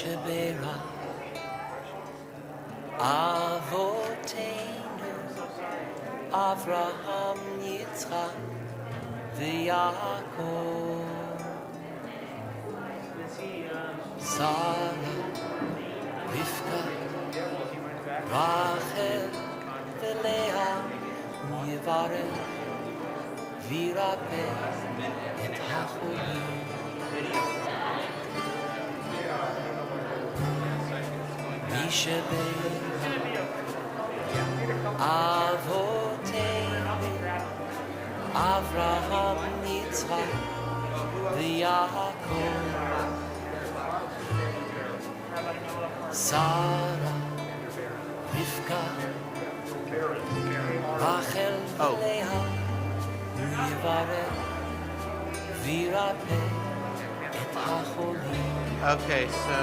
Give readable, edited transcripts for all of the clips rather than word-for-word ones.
Shebera Avoteinu Avraham Yitzchak V'Yaakov Sarah Rivka Rachel V'Leah Yivarech V'Yirapeh Et HaCholim Shebera Avoteinu Avraham Yitzchak V'Yaakov Sarah Rivka Rachel V'Leah Yivarech V'Yirapeh Et HaCholim. Okay, so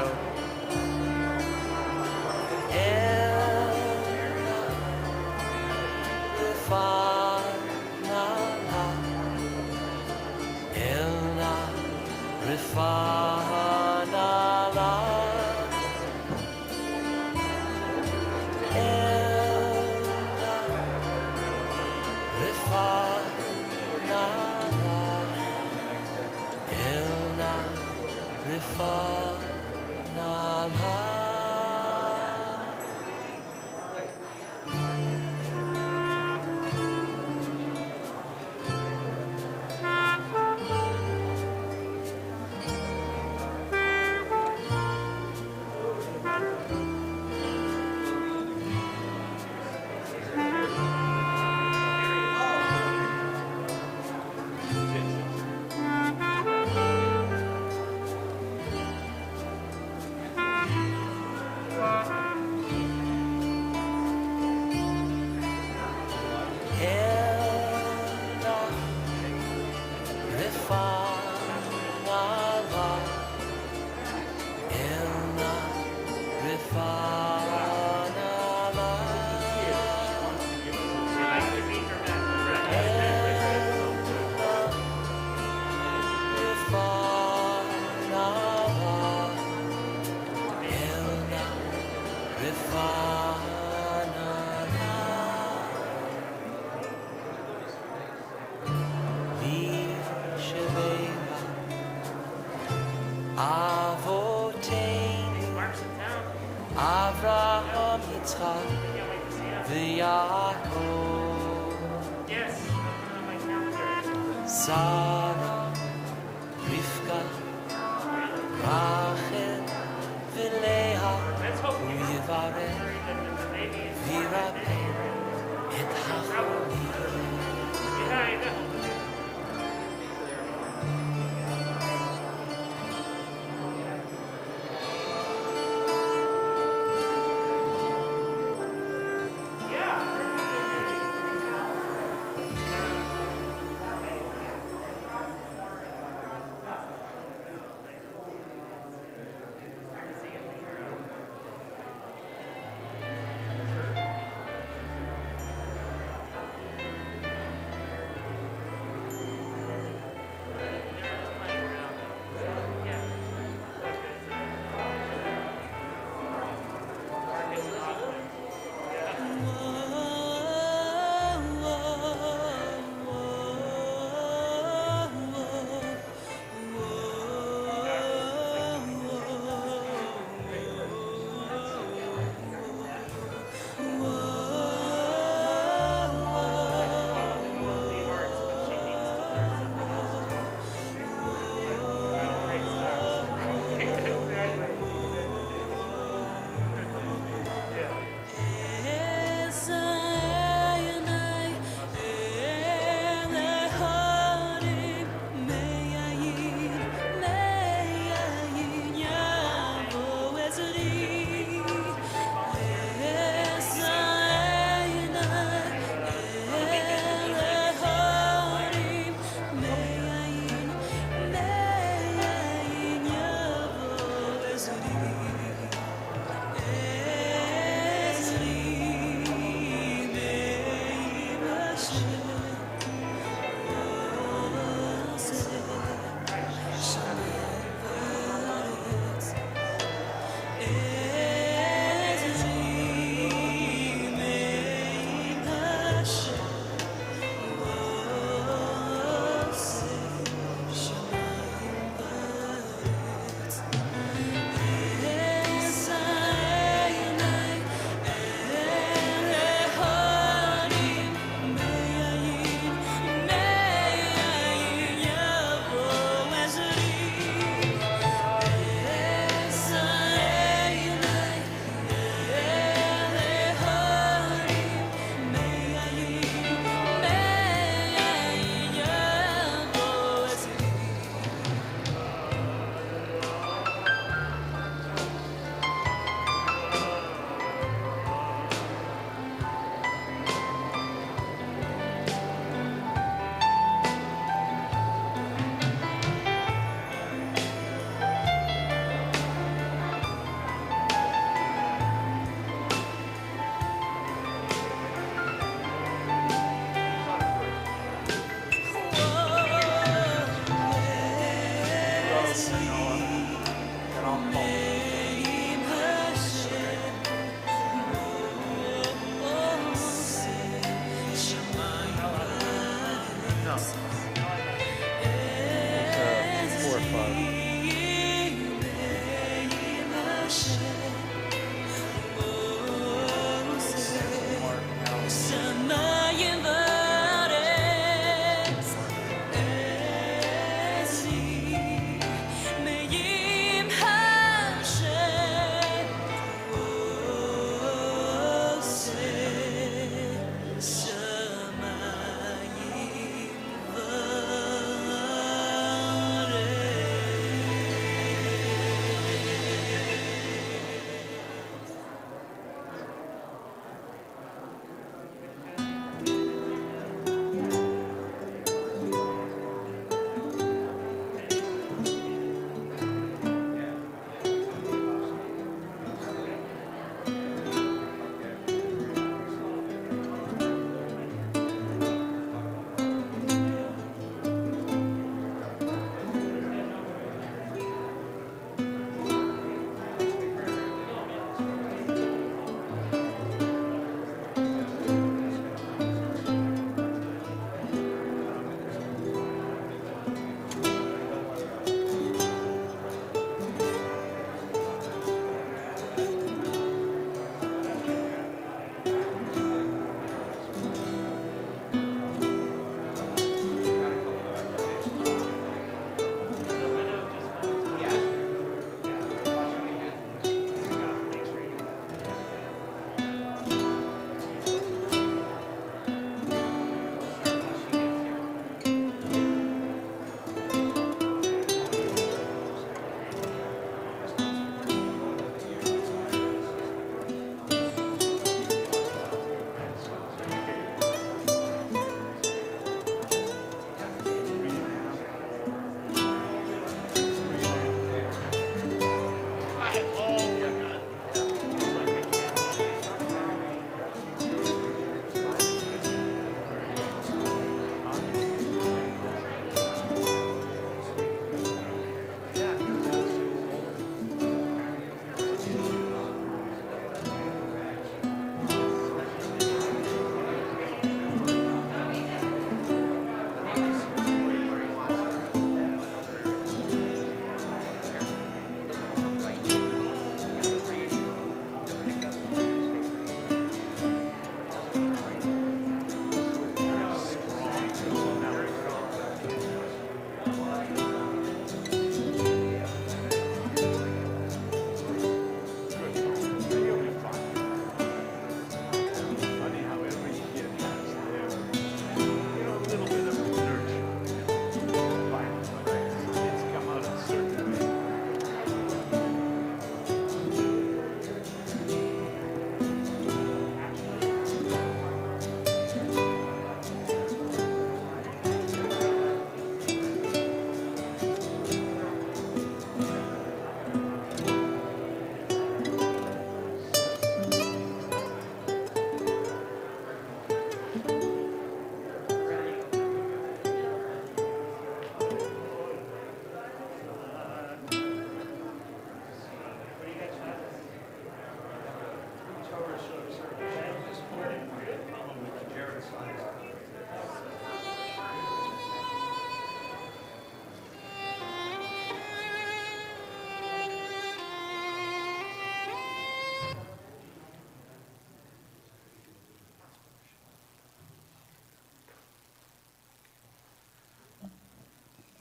Avraham, Yitzchak, v'Yaakov. Sarah, Rivka, Rachel, v'Leah, u'yivarech, v'yirapeh et hacholim.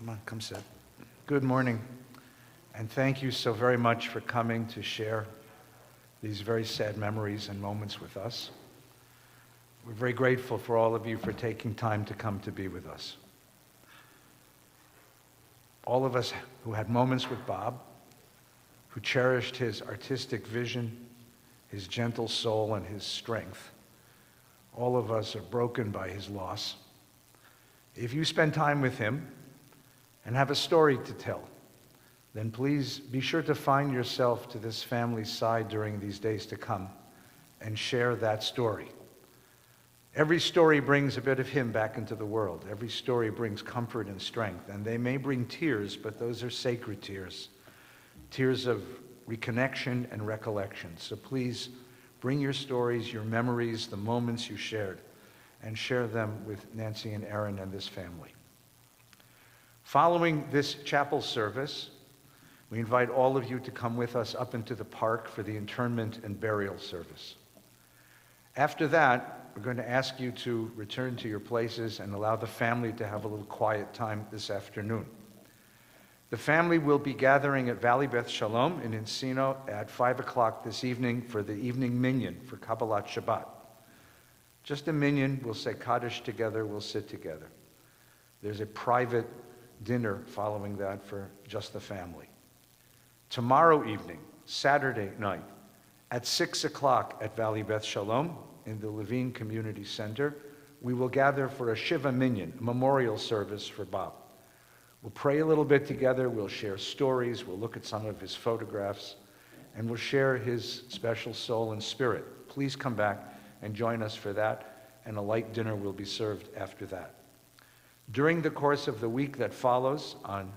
Come on, come sit. Good morning, and thank you so very much for coming to share these very sad memories and moments with us. We're very grateful for all of you for taking time to come to be with us. All of us who had moments with Bob, who cherished his artistic vision, his gentle soul, and his strength, all of us are broken by his loss. If you spend time with him and have a story to tell, then please be sure to find yourself to this family's side during these days to come and share that story. Every story brings a bit of him back into the world. Every story brings comfort and strength, and they may bring tears, but those are sacred tears, tears of reconnection and recollection. So please bring your stories, your memories, the moments you shared, and share them with Nancy and Aaron and this family. Following this chapel service, we invite all of you to come with us up into the park for the interment and burial service. After that, we're going to ask you to return to your places and allow the family to have a little quiet time this afternoon. The family will be gathering at Valley Beth Shalom in Encino at 5 o'clock this evening for the evening minyan for Kabbalat Shabbat. Just a minyan, we'll say Kaddish together, we'll sit together. There's a private dinner following that for just the family. Tomorrow evening, Saturday night, at 6 o'clock at Valley Beth Shalom in the Levine Community Center, we will gather for a Shiva Minyan, a memorial service for Bob. We'll pray a little bit together, we'll share stories, we'll look at some of his photographs, and we'll share his special soul and spirit. Please come back and join us for that, and a light dinner will be served after that. During the course of the week that follows, on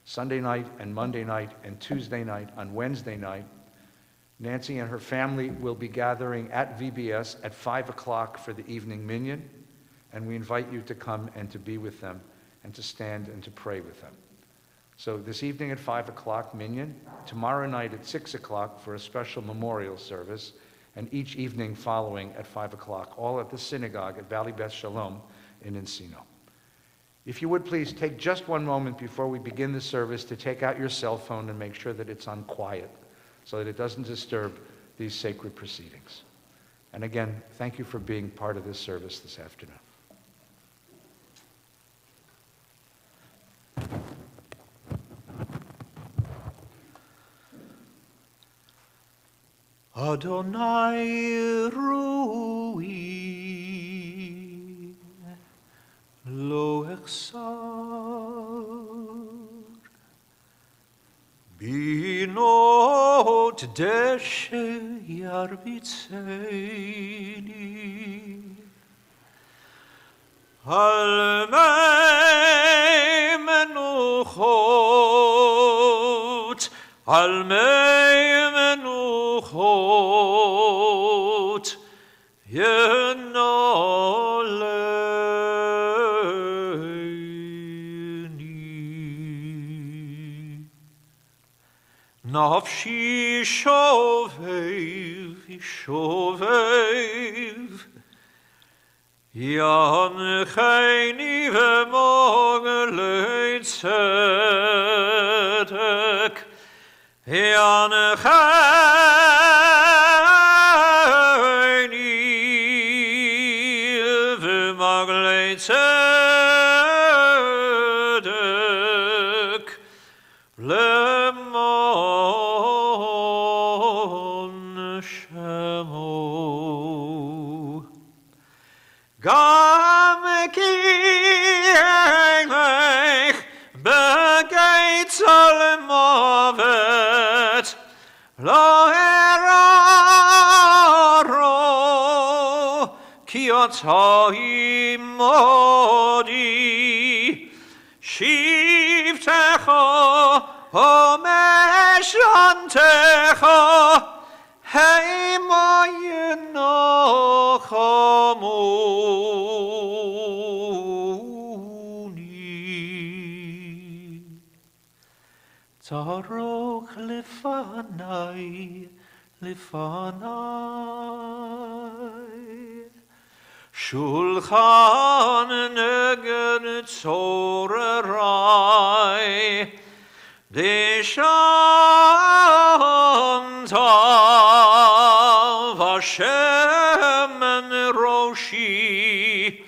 Sunday night and Monday night and Tuesday night, on Wednesday night, Nancy and her family will be gathering at VBS at 5 o'clock for the evening minyan, and we invite you to come and to be with them and to stand and to pray with them. So this evening at 5 o'clock, minyan, tomorrow night at 6 o'clock for a special memorial service, and each evening following at 5 o'clock, all at the synagogue at Valley Beth Shalom in Encino. If you would please take just one moment before we begin the service to take out your cell phone and make sure that it's on quiet so that it doesn't disturb these sacred proceedings. And again, thank you for being part of this service this afternoon. Adonai Rui Lo Echsar Binot Deshe Yarvitzeni Al Mei Menuchot Al Mei Menuchot Yenoleni Nafshi shovev, shovev Yancheni v'moglei tzedek Yancheni v'moglei tzedek Lemon Shemo Gam ki eilech begeitz al movet lo eraro ki otoi modi shivtecha omeshantecha Heimoyenochamuni Taroch lefanai, lefanai Shulchan neged tzorerai Sham Tov Hashem Roshi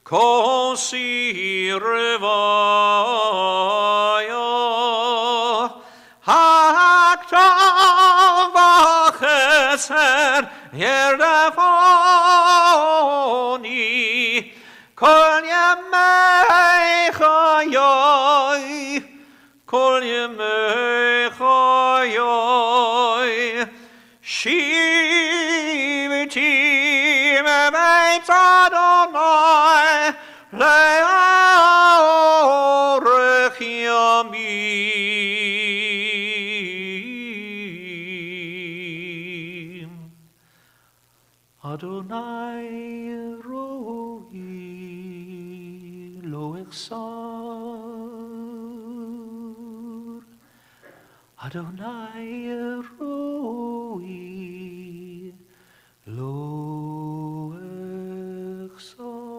Kosi Revaya Haktav B'Chesed Yerdafoni Kol Yemei Chayoi Kol Yemei Chayoi Shiviti B'Beit Adonai Le'orech Yamim Adonai Roi Lo Echsar Adonai Roi Lo Echsar.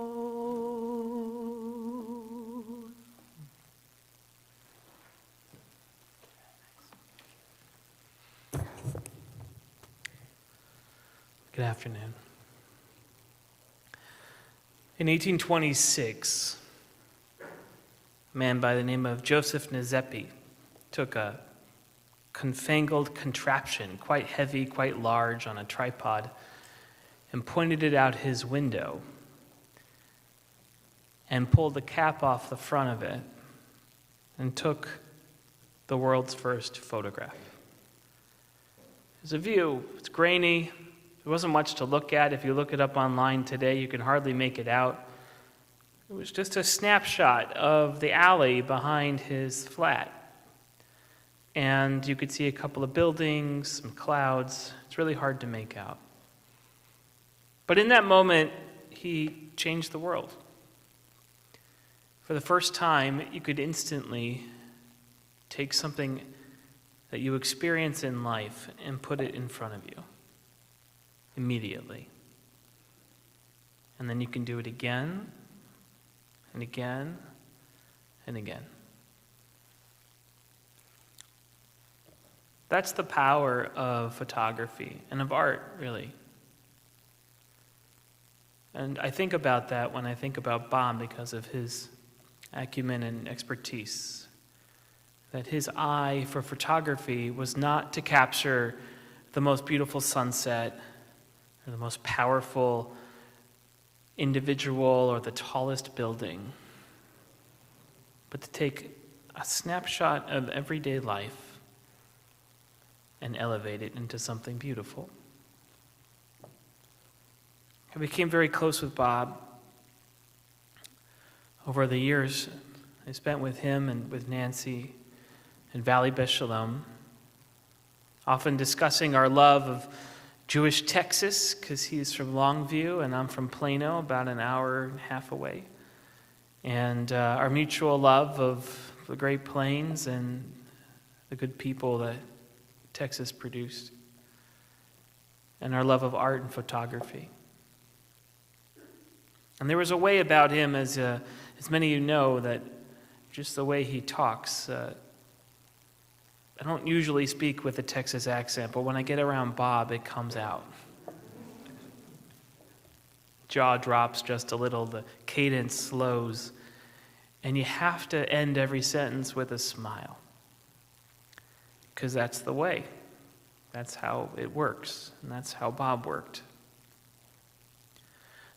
Good afternoon. In 1826, a man by the name of Joseph Nezepi took a confangled contraption, quite heavy, quite large, on a tripod, and pointed it out his window and pulled the cap off the front of it and took the world's first photograph. There's a view. It's grainy. There wasn't much to look at. If you look it up online today, you can hardly make it out. It was just a snapshot of the alley behind his flat. And you could see a couple of buildings, some clouds. It's really hard to make out. But in that moment, he changed the world. For the first time, you could instantly take something that you experience in life and put it in front of you immediately. And then you can do it again and again and again. That's the power of photography and of art, really. And I think about that when I think about Bob because of his acumen and expertise. That his eye for photography was not to capture the most beautiful sunset or the most powerful individual or the tallest building, but to take a snapshot of everyday life and elevate it into something beautiful. I became very close with Bob over the years I spent with him and with Nancy in Valley Beth Shalom, often discussing our love of Jewish Texas, because he's from Longview and I'm from Plano, about an hour and a half away, and our mutual love of the Great Plains and the good people that Texas produced, and our love of art and photography. And there was a way about him, as many of you know, that just the way he talks. I don't usually speak with a Texas accent, but when I get around Bob, it comes out. Jaw drops just a little, the cadence slows, and you have to end every sentence with a smile, because that's the way. That's how it works, and that's how Bob worked.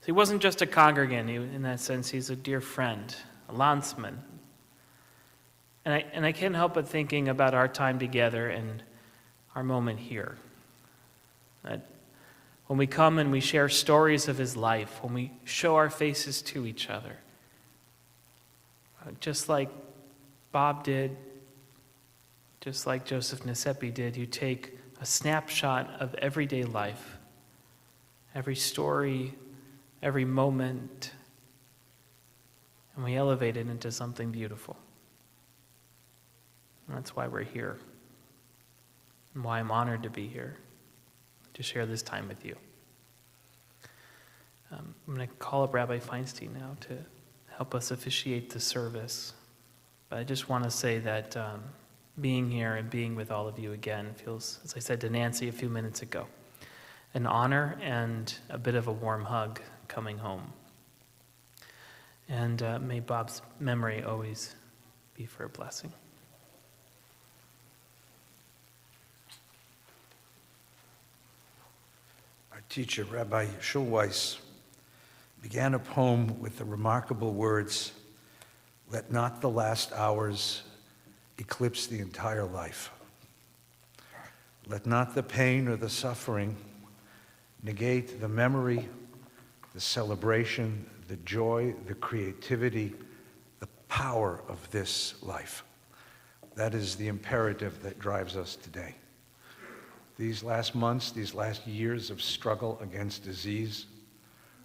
So he wasn't just a congregant. In that sense, he's a dear friend, a landsman. And I can't help but thinking about our time together and our moment here. That when we come and we share stories of his life, when we show our faces to each other, just like Bob did, just like Joseph Nezepi did, you take a snapshot of everyday life, every story, every moment, and we elevate it into something beautiful. And that's why we're here, and why I'm honored to be here, to share this time with you. I'm going to call up Rabbi Feinstein now to help us officiate the service. But I just want to say that being here and being with all of you again. It feels, as I said to Nancy a few minutes ago, an honor and a bit of a warm hug coming home. And may Bob's memory always be for a blessing. Our teacher, Rabbi Schulweis, began a poem with the remarkable words, "Let not the last hours eclipse the entire life. Let not the pain or the suffering negate the memory, the celebration, the joy, the creativity, the power of this life." That is the imperative that drives us today. These last months, these last years of struggle against disease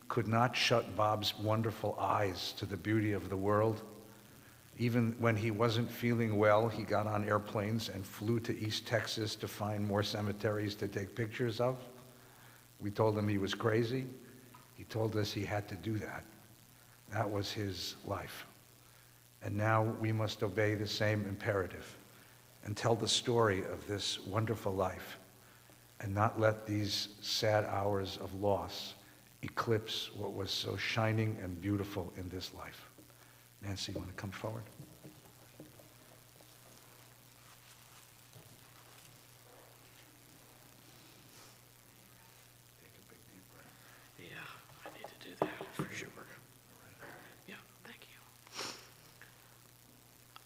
could not shut Bob's wonderful eyes to the beauty of the world. Even when he wasn't feeling well, he got on airplanes and flew to East Texas to find more cemeteries to take pictures of. We told him he was crazy. He told us he had to do that. That was his life. And now we must obey the same imperative and tell the story of this wonderful life and not let these sad hours of loss eclipse what was so shining and beautiful in this life. Nancy, you want to come forward? Take a big deep breath. Yeah, I need to do that for sure. Yeah, thank you.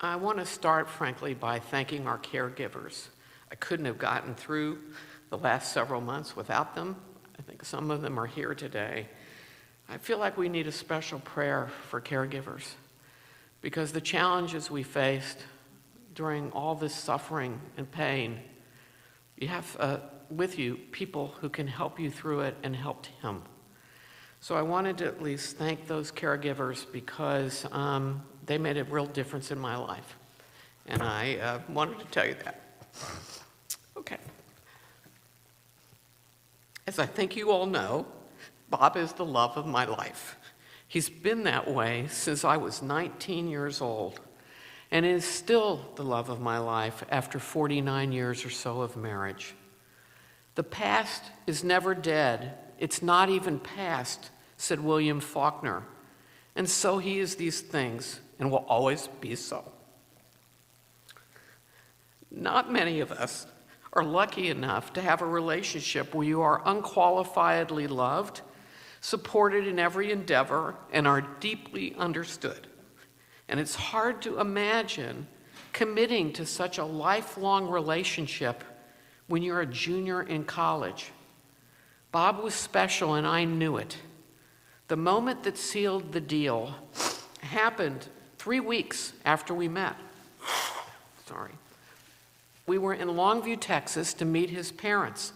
I want to start, frankly, by thanking our caregivers. I couldn't have gotten through the last several months without them. I think some of them are here today. I feel like we need a special prayer for caregivers because the challenges we faced during all this suffering and pain, you have with you people who can help you through it and helped him. So I wanted to at least thank those caregivers because they made a real difference in my life. And I wanted to tell you that. Okay. As I think you all know, Bob is the love of my life. He's been that way since I was 19 years old, and is still the love of my life after 49 years or so of marriage. The past is never dead. It's not even past, said William Faulkner. And so he is these things and will always be so. Not many of us are lucky enough to have a relationship where you are unqualifiedly loved, supported in every endeavor, and are deeply understood. And it's hard to imagine committing to such a lifelong relationship when you're a junior in college. Bob was special, and I knew it. The moment that sealed the deal happened 3 weeks after we met. Sorry. We were in Longview, Texas to meet his parents.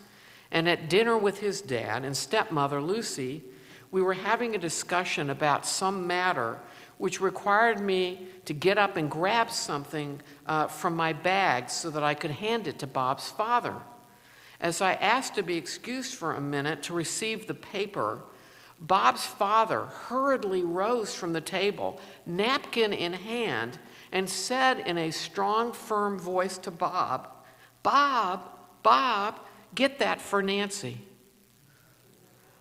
And at dinner with his dad and stepmother, Lucy, we were having a discussion about some matter which required me to get up and grab something from my bag so that I could hand it to Bob's father. As I asked to be excused for a minute to receive the paper, Bob's father hurriedly rose from the table, napkin in hand, and said in a strong, firm voice to Bob, Bob, get that for Nancy."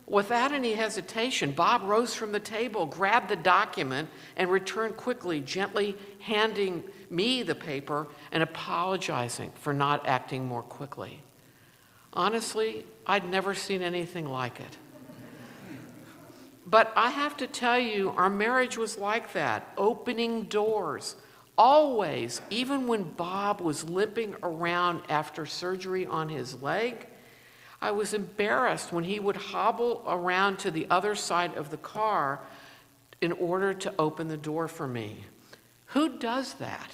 Without any hesitation, Bob rose from the table, grabbed the document, and returned quickly, gently handing me the paper and apologizing for not acting more quickly. Honestly, I'd never seen anything like it. But I have to tell you, our marriage was like that, opening doors. Always, even when Bob was limping around after surgery on his leg, I was embarrassed when he would hobble around to the other side of the car in order to open the door for me. Who does that?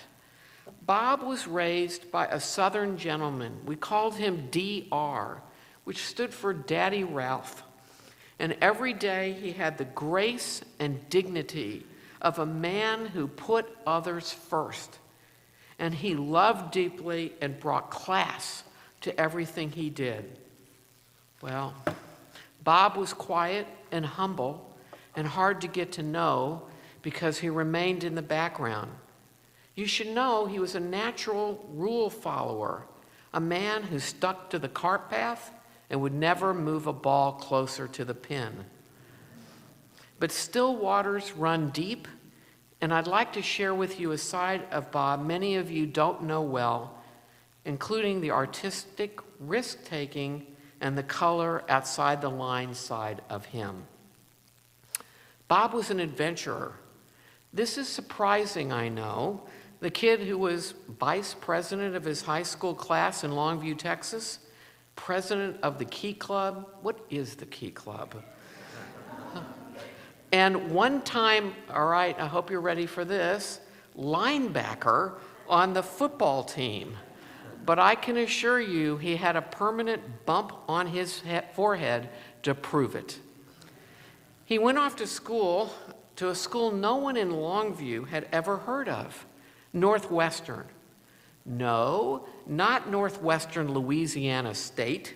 Bob was raised by a Southern gentleman. We called him DR, which stood for Daddy Ralph. And every day he had the grace and dignity of a man who put others first. And he loved deeply and brought class to everything he did. Well, Bob was quiet and humble and hard to get to know because he remained in the background. You should know he was a natural rule follower, a man who stuck to the cart path and would never move a ball closer to the pin. But still waters run deep, and I'd like to share with you a side of Bob many of you don't know well, including the artistic, risk-taking, and the color outside the line side of him. Bob was an adventurer. This is surprising, I know. The kid who was vice president of his high school class in Longview, Texas, president of the Key Club. What is the Key Club? And one time, all right, I hope you're ready for this, linebacker on the football team. But I can assure you he had a permanent bump on his forehead to prove it. He went off to a school no one in Longview had ever heard of, Northwestern. No, not Northwestern Louisiana State,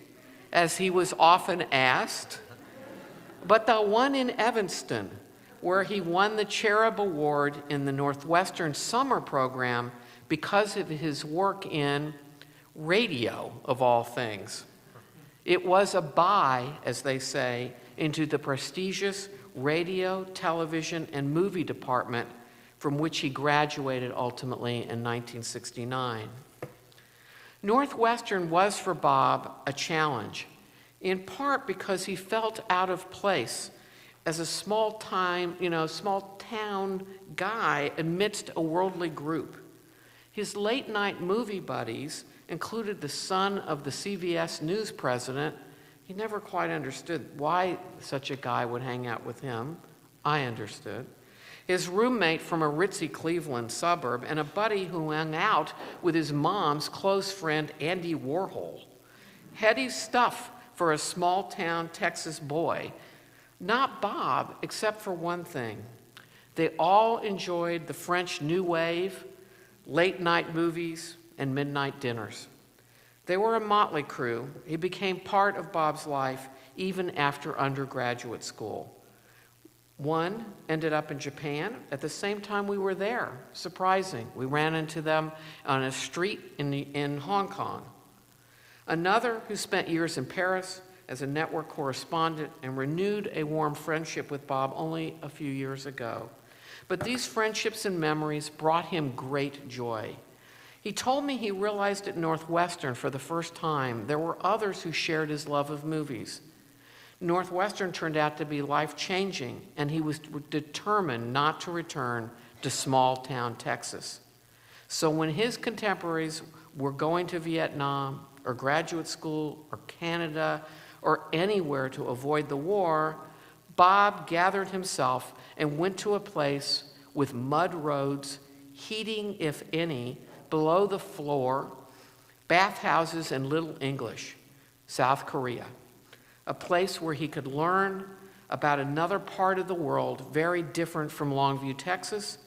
as he was often asked, but the one in Evanston, where he won the Cherub Award in the Northwestern Summer Program because of his work in radio, of all things. It was a buy, as they say, into the prestigious radio, television, and movie department from which he graduated ultimately in 1969. Northwestern was for Bob a challenge, in part because he felt out of place as a small town guy amidst a worldly group. His late-night movie buddies included the son of the CBS News president. He never quite understood why such a guy would hang out with him. I understood. His roommate from a ritzy Cleveland suburb, and a buddy who hung out with his mom's close friend Andy Warhol. Heady stuff for a small-town Texas boy. Not Bob, except for one thing. They all enjoyed the French New Wave, late-night movies, and midnight dinners. They were a motley crew. He became part of Bob's life even after undergraduate school. One ended up in Japan at the same time we were there. Surprising. We ran into them on a street in Hong Kong. Another who spent years in Paris as a network correspondent and renewed a warm friendship with Bob only a few years ago. But these friendships and memories brought him great joy. He told me he realized at Northwestern for the first time there were others who shared his love of movies. Northwestern turned out to be life-changing, and he was determined not to return to small-town Texas. So when his contemporaries were going to Vietnam or graduate school or Canada or anywhere to avoid the war, Bob gathered himself and went to a place with mud roads, heating, if any, below the floor, bathhouses, and little English, South Korea. A place where he could learn about another part of the world very different from Longview, Texas,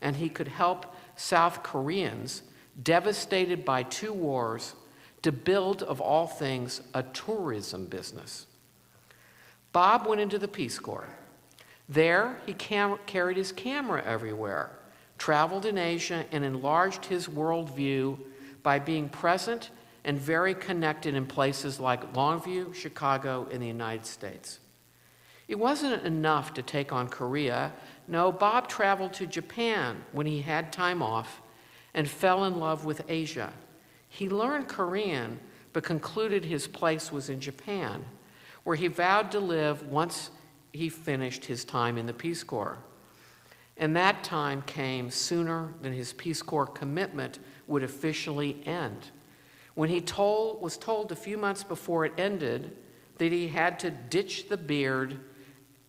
and he could help South Koreans devastated by 2 wars to build, of all things, a tourism business. Bob went into the Peace Corps. There, he carried his camera everywhere, traveled in Asia, and enlarged his worldview by being present and very connected in places like Longview, Chicago, and the United States. It wasn't enough to take on Korea. No, Bob traveled to Japan when he had time off and fell in love with Asia. He learned Korean, but concluded his place was in Japan, where he vowed to live once he finished his time in the Peace Corps. And that time came sooner than his Peace Corps commitment would officially end. When he was told a few months before it ended that he had to ditch the beard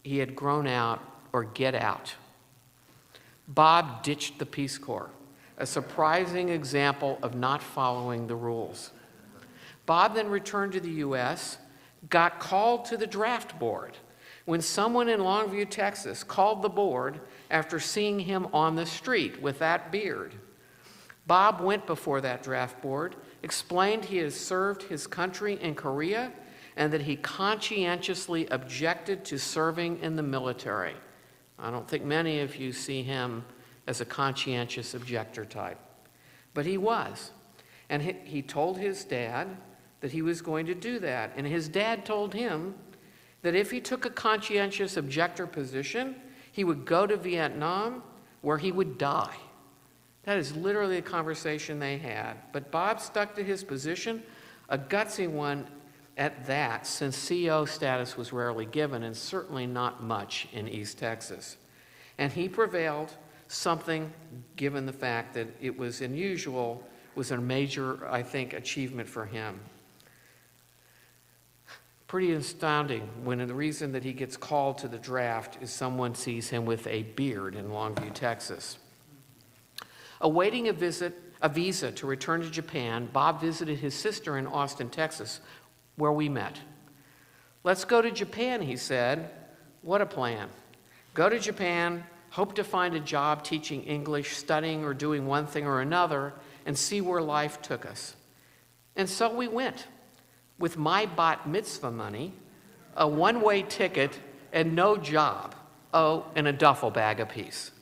he had grown out or get out. Bob ditched the Peace Corps, a surprising example of not following the rules. Bob then returned to the U.S., got called to the draft board when someone in Longview, Texas, called the board after seeing him on the street with that beard. Bob went before that draft board, explained he had served his country in Korea and that he conscientiously objected to serving in the military. I don't think many of you see him as a conscientious objector type. But he was. And he told his dad that he was going to do that. And his dad told him that if he took a conscientious objector position, he would go to Vietnam where he would die. That is literally a conversation they had. But Bob stuck to his position, a gutsy one at that, since CO status was rarely given, and certainly not much in East Texas. And he prevailed, something, given the fact that it was unusual, was a major, I think, achievement for him. Pretty astounding when the reason that he gets called to the draft is someone sees him with a beard in Longview, Texas. Awaiting a visa to return to Japan, Bob visited his sister in Austin, Texas, where we met. "Let's go to Japan," he said. What a plan. Go to Japan, hope to find a job teaching English, studying or doing one thing or another, and see where life took us. And so we went, with my bat mitzvah money, a one-way ticket, and no job. Oh, and a duffel bag apiece.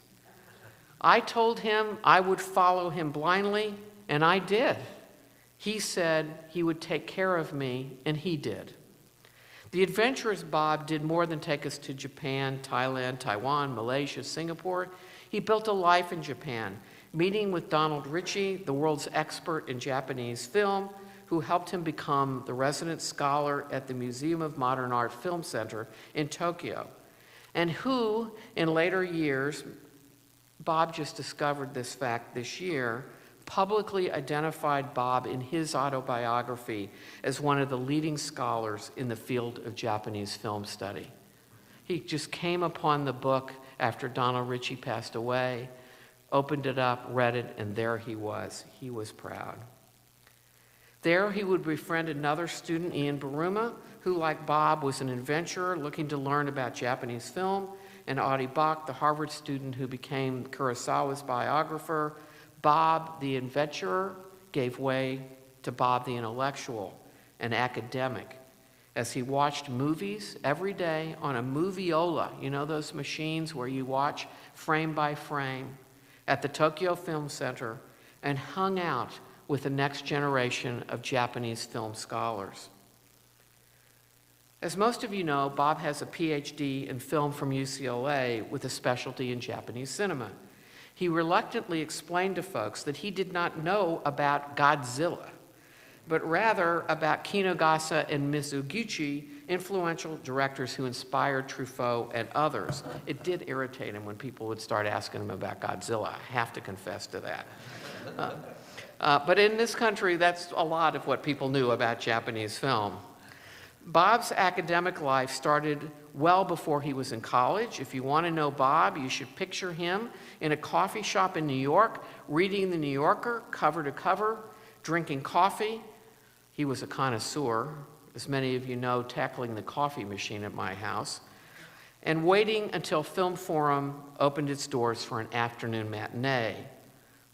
I told him I would follow him blindly, and I did. He said he would take care of me, and he did. The adventurous Bob did more than take us to Japan, Thailand, Taiwan, Malaysia, Singapore. He built a life in Japan, meeting with Donald Ritchie, the world's expert in Japanese film, who helped him become the resident scholar at the Museum of Modern Art Film Center in Tokyo, and who, in later years, Bob just discovered this fact this year, publicly identified Bob in his autobiography as one of the leading scholars in the field of Japanese film study. He just came upon the book after Donald Ritchie passed away, opened it up, read it, and there he was. He was proud. There he would befriend another student, Ian Baruma, who, like Bob, was an adventurer looking to learn about Japanese film, and Audie Bach, the Harvard student who became Kurosawa's biographer. Bob, the adventurer, gave way to Bob, the intellectual and academic, as he watched movies every day on a moviola, you know those machines where you watch frame by frame, at the Tokyo Film Center, and hung out with the next generation of Japanese film scholars. As most of you know, Bob has a PhD in film from UCLA with a specialty in Japanese cinema. He reluctantly explained to folks that he did not know about Godzilla, but rather about Kinogasa and Mizoguchi, influential directors who inspired Truffaut and others. It did irritate him when people would start asking him about Godzilla. I have to confess to that. But in this country, that's a lot of what people knew about Japanese film. Bob's academic life started well before he was in college. If you want to know Bob, you should picture him in a coffee shop in New York, reading The New Yorker cover to cover, drinking coffee. He was a connoisseur, as many of you know, tackling the coffee machine at my house, and waiting until Film Forum opened its doors for an afternoon matinee.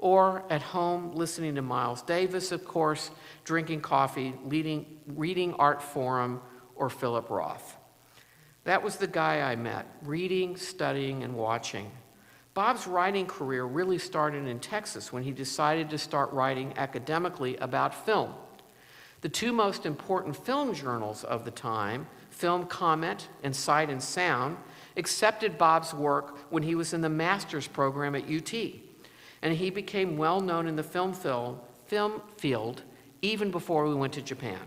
Or at home, listening to Miles Davis, of course, drinking coffee, reading Art Forum or Philip Roth. That was the guy I met, reading, studying, and watching. Bob's writing career really started in Texas when he decided to start writing academically about film. The two most important film journals of the time, Film Comment and Sight and Sound, accepted Bob's work when he was in the master's program at UT. And he became well known in the film field even before we went to Japan.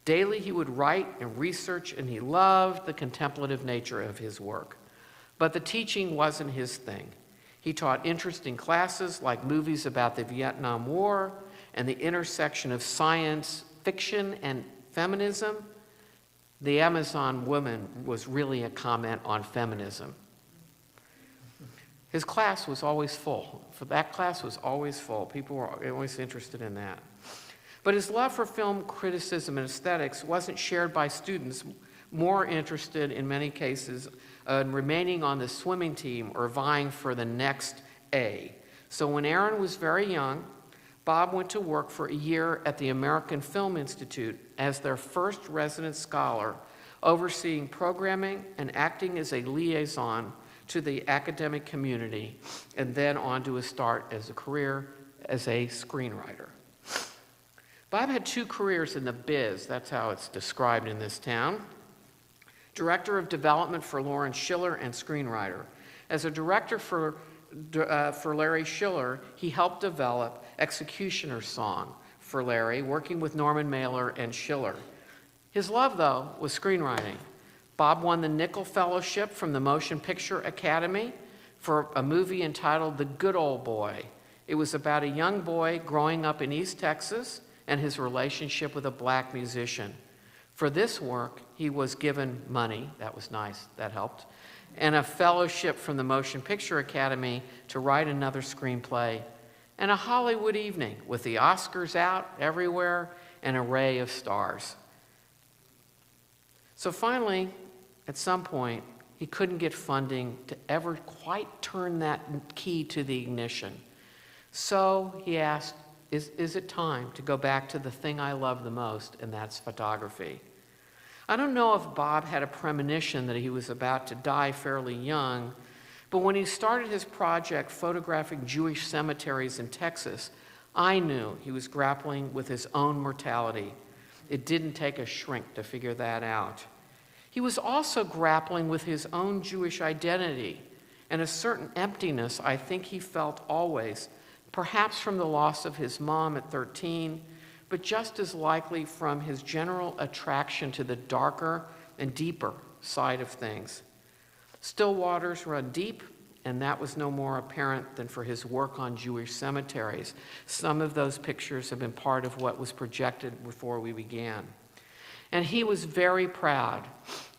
Daily he would write and research, and he loved the contemplative nature of his work. But the teaching wasn't his thing. He taught interesting classes like movies about the Vietnam War and the intersection of science fiction and feminism. The Amazon woman was really a comment on feminism. His class was always full. That class was always full. People were always interested in that. But his love for film criticism and aesthetics wasn't shared by students more interested, in many cases, in remaining on the swimming team or vying for the next A. So when Aaron was very young, Bob went to work for a year at the American Film Institute as their first resident scholar, overseeing programming and acting as a liaison to the academic community, and then on to a start as a career as a screenwriter. Bob had 2 careers in the biz, that's how it's described in this town. Director of development for Lawrence Schiller and screenwriter. As a director for Larry Schiller, he helped develop Executioner's Song for Larry, working with Norman Mailer and Schiller. His love, though, was screenwriting. Bob won the Nickel Fellowship from the Motion Picture Academy for a movie entitled The Good Old Boy. It was about a young boy growing up in East Texas and his relationship with a black musician. For this work, he was given money, that was nice, that helped, and a fellowship from the Motion Picture Academy to write another screenplay, and a Hollywood evening with the Oscars out everywhere, an array of stars. So finally, at some point, he couldn't get funding to ever quite turn that key to the ignition. So he asked, is it time to go back to the thing I love the most, and that's photography? I don't know if Bob had a premonition that he was about to die fairly young, but when he started his project photographing Jewish cemeteries in Texas, I knew he was grappling with his own mortality. It didn't take a shrink to figure that out. He was also grappling with his own Jewish identity and a certain emptiness I think he felt always, perhaps from the loss of his mom at 13, but just as likely from his general attraction to the darker and deeper side of things. Still waters run deep, and that was no more apparent than for his work on Jewish cemeteries. Some of those pictures have been part of what was projected before we began. And he was very proud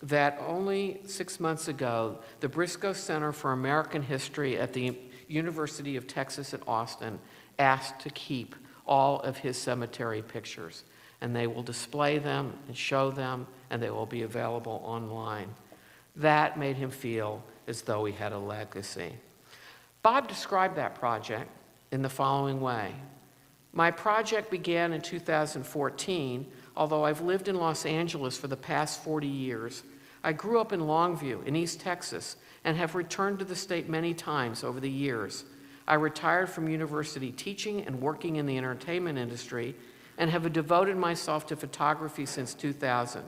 that only 6 months ago, the Briscoe Center for American History at the University of Texas at Austin asked to keep all of his cemetery pictures, and they will display them and show them, and they will be available online. That made him feel as though he had a legacy. Bob described that project in the following way. My project began in 2014, although I've lived in Los Angeles for the past 40 years. I grew up in Longview in East Texas and have returned to the state many times over the years. I retired from university teaching and working in the entertainment industry and have devoted myself to photography since 2000.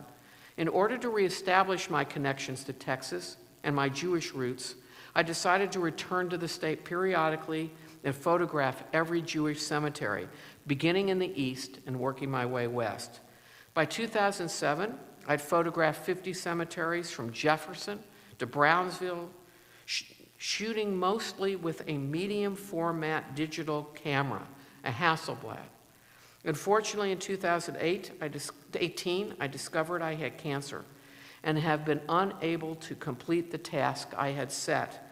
In order to reestablish my connections to Texas and my Jewish roots, I decided to return to the state periodically and photograph every Jewish cemetery, beginning in the east and working my way west. By 2007, I'd photographed 50 cemeteries from Jefferson to Brownsville, shooting mostly with a medium format digital camera, a Hasselblad. Unfortunately, in 2018, I discovered I had cancer and have been unable to complete the task I had set.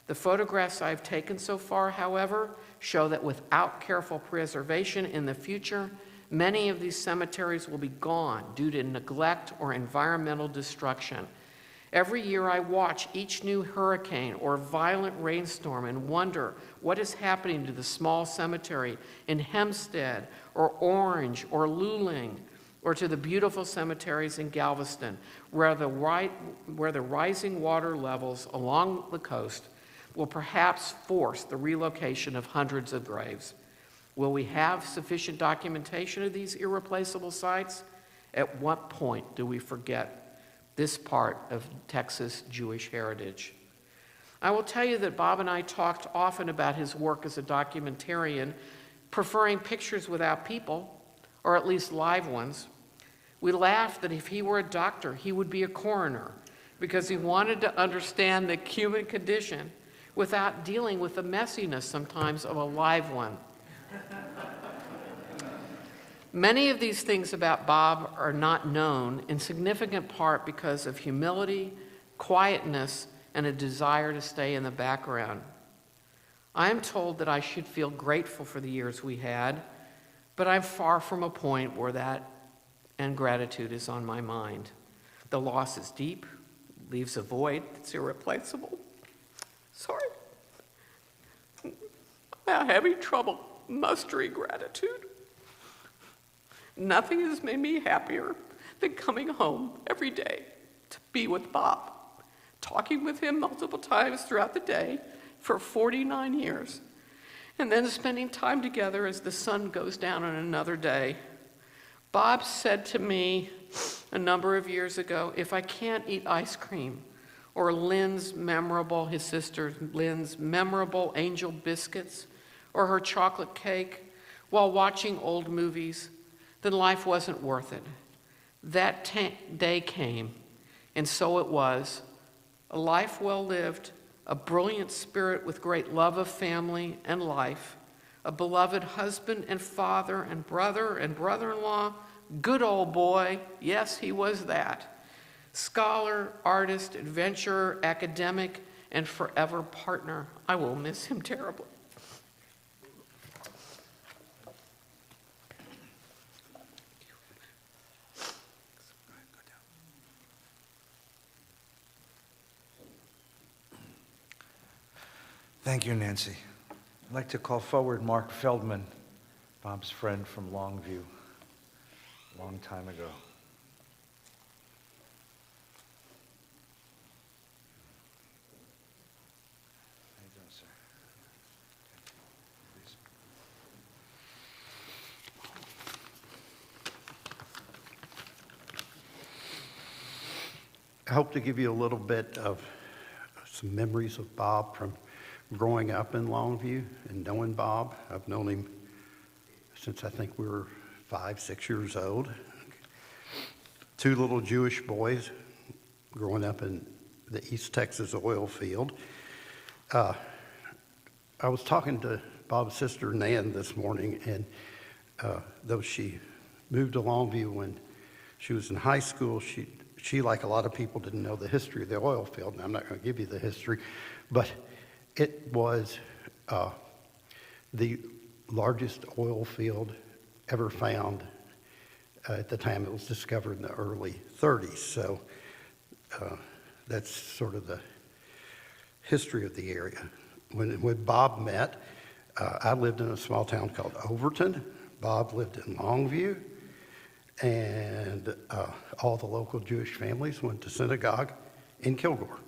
The photographs I've taken so far, however, show that without careful preservation in the future, many of these cemeteries will be gone due to neglect or environmental destruction. Every year I watch each new hurricane or violent rainstorm and wonder what is happening to the small cemetery in Hempstead or Orange or Luling, or to the beautiful cemeteries in Galveston, where the rising water levels along the coast will perhaps force the relocation of hundreds of graves. Will we have sufficient documentation of these irreplaceable sites? At what point do we forget this part of Texas Jewish heritage? I will tell you that Bob and I talked often about his work as a documentarian, preferring pictures without people, or at least live ones. We laughed that if he were a doctor, he would be a coroner, because he wanted to understand the human condition without dealing with the messiness sometimes of a live one. Many of these things about Bob are not known, in significant part because of humility, quietness, and a desire to stay in the background. I am told that I should feel grateful for the years we had, but I'm far from a point where that and gratitude is on my mind. The loss is deep, leaves a void that's irreplaceable. Sorry. I'm having trouble mustering gratitude. Nothing has made me happier than coming home every day to be with Bob, talking with him multiple times throughout the day for 49 years, and then spending time together as the sun goes down on another day. Bob said to me a number of years ago, if I can't eat ice cream or his sister Lynn's memorable angel biscuits or her chocolate cake while watching old movies, then life wasn't worth it. That day came, and so it was. A life well lived, a brilliant spirit with great love of family and life, a beloved husband and father and brother-in-law, good old boy, yes, he was that, scholar, artist, adventurer, academic, and forever partner. I will miss him terribly. Thank you, Nancy. I'd like to call forward Mark Feldman, Bob's friend from Longview, a long time ago. How you doing, sir? Please. I hope to give you a little bit of some memories of Bob from growing up in Longview and knowing Bob. I've known him since I think we were 5, 6 years old. 2 little Jewish boys growing up in the East Texas oil field. I was talking to Bob's sister Nan this morning, and though she moved to Longview when she was in high school, she, like a lot of people, didn't know the history of the oil field, and I'm not going to give you the history, but it was the largest oil field ever found at the time it was discovered in the early 30s. So that's sort of the history of the area. When Bob met, I lived in a small town called Overton. Bob lived in Longview, and all the local Jewish families went to synagogue in Kilgore.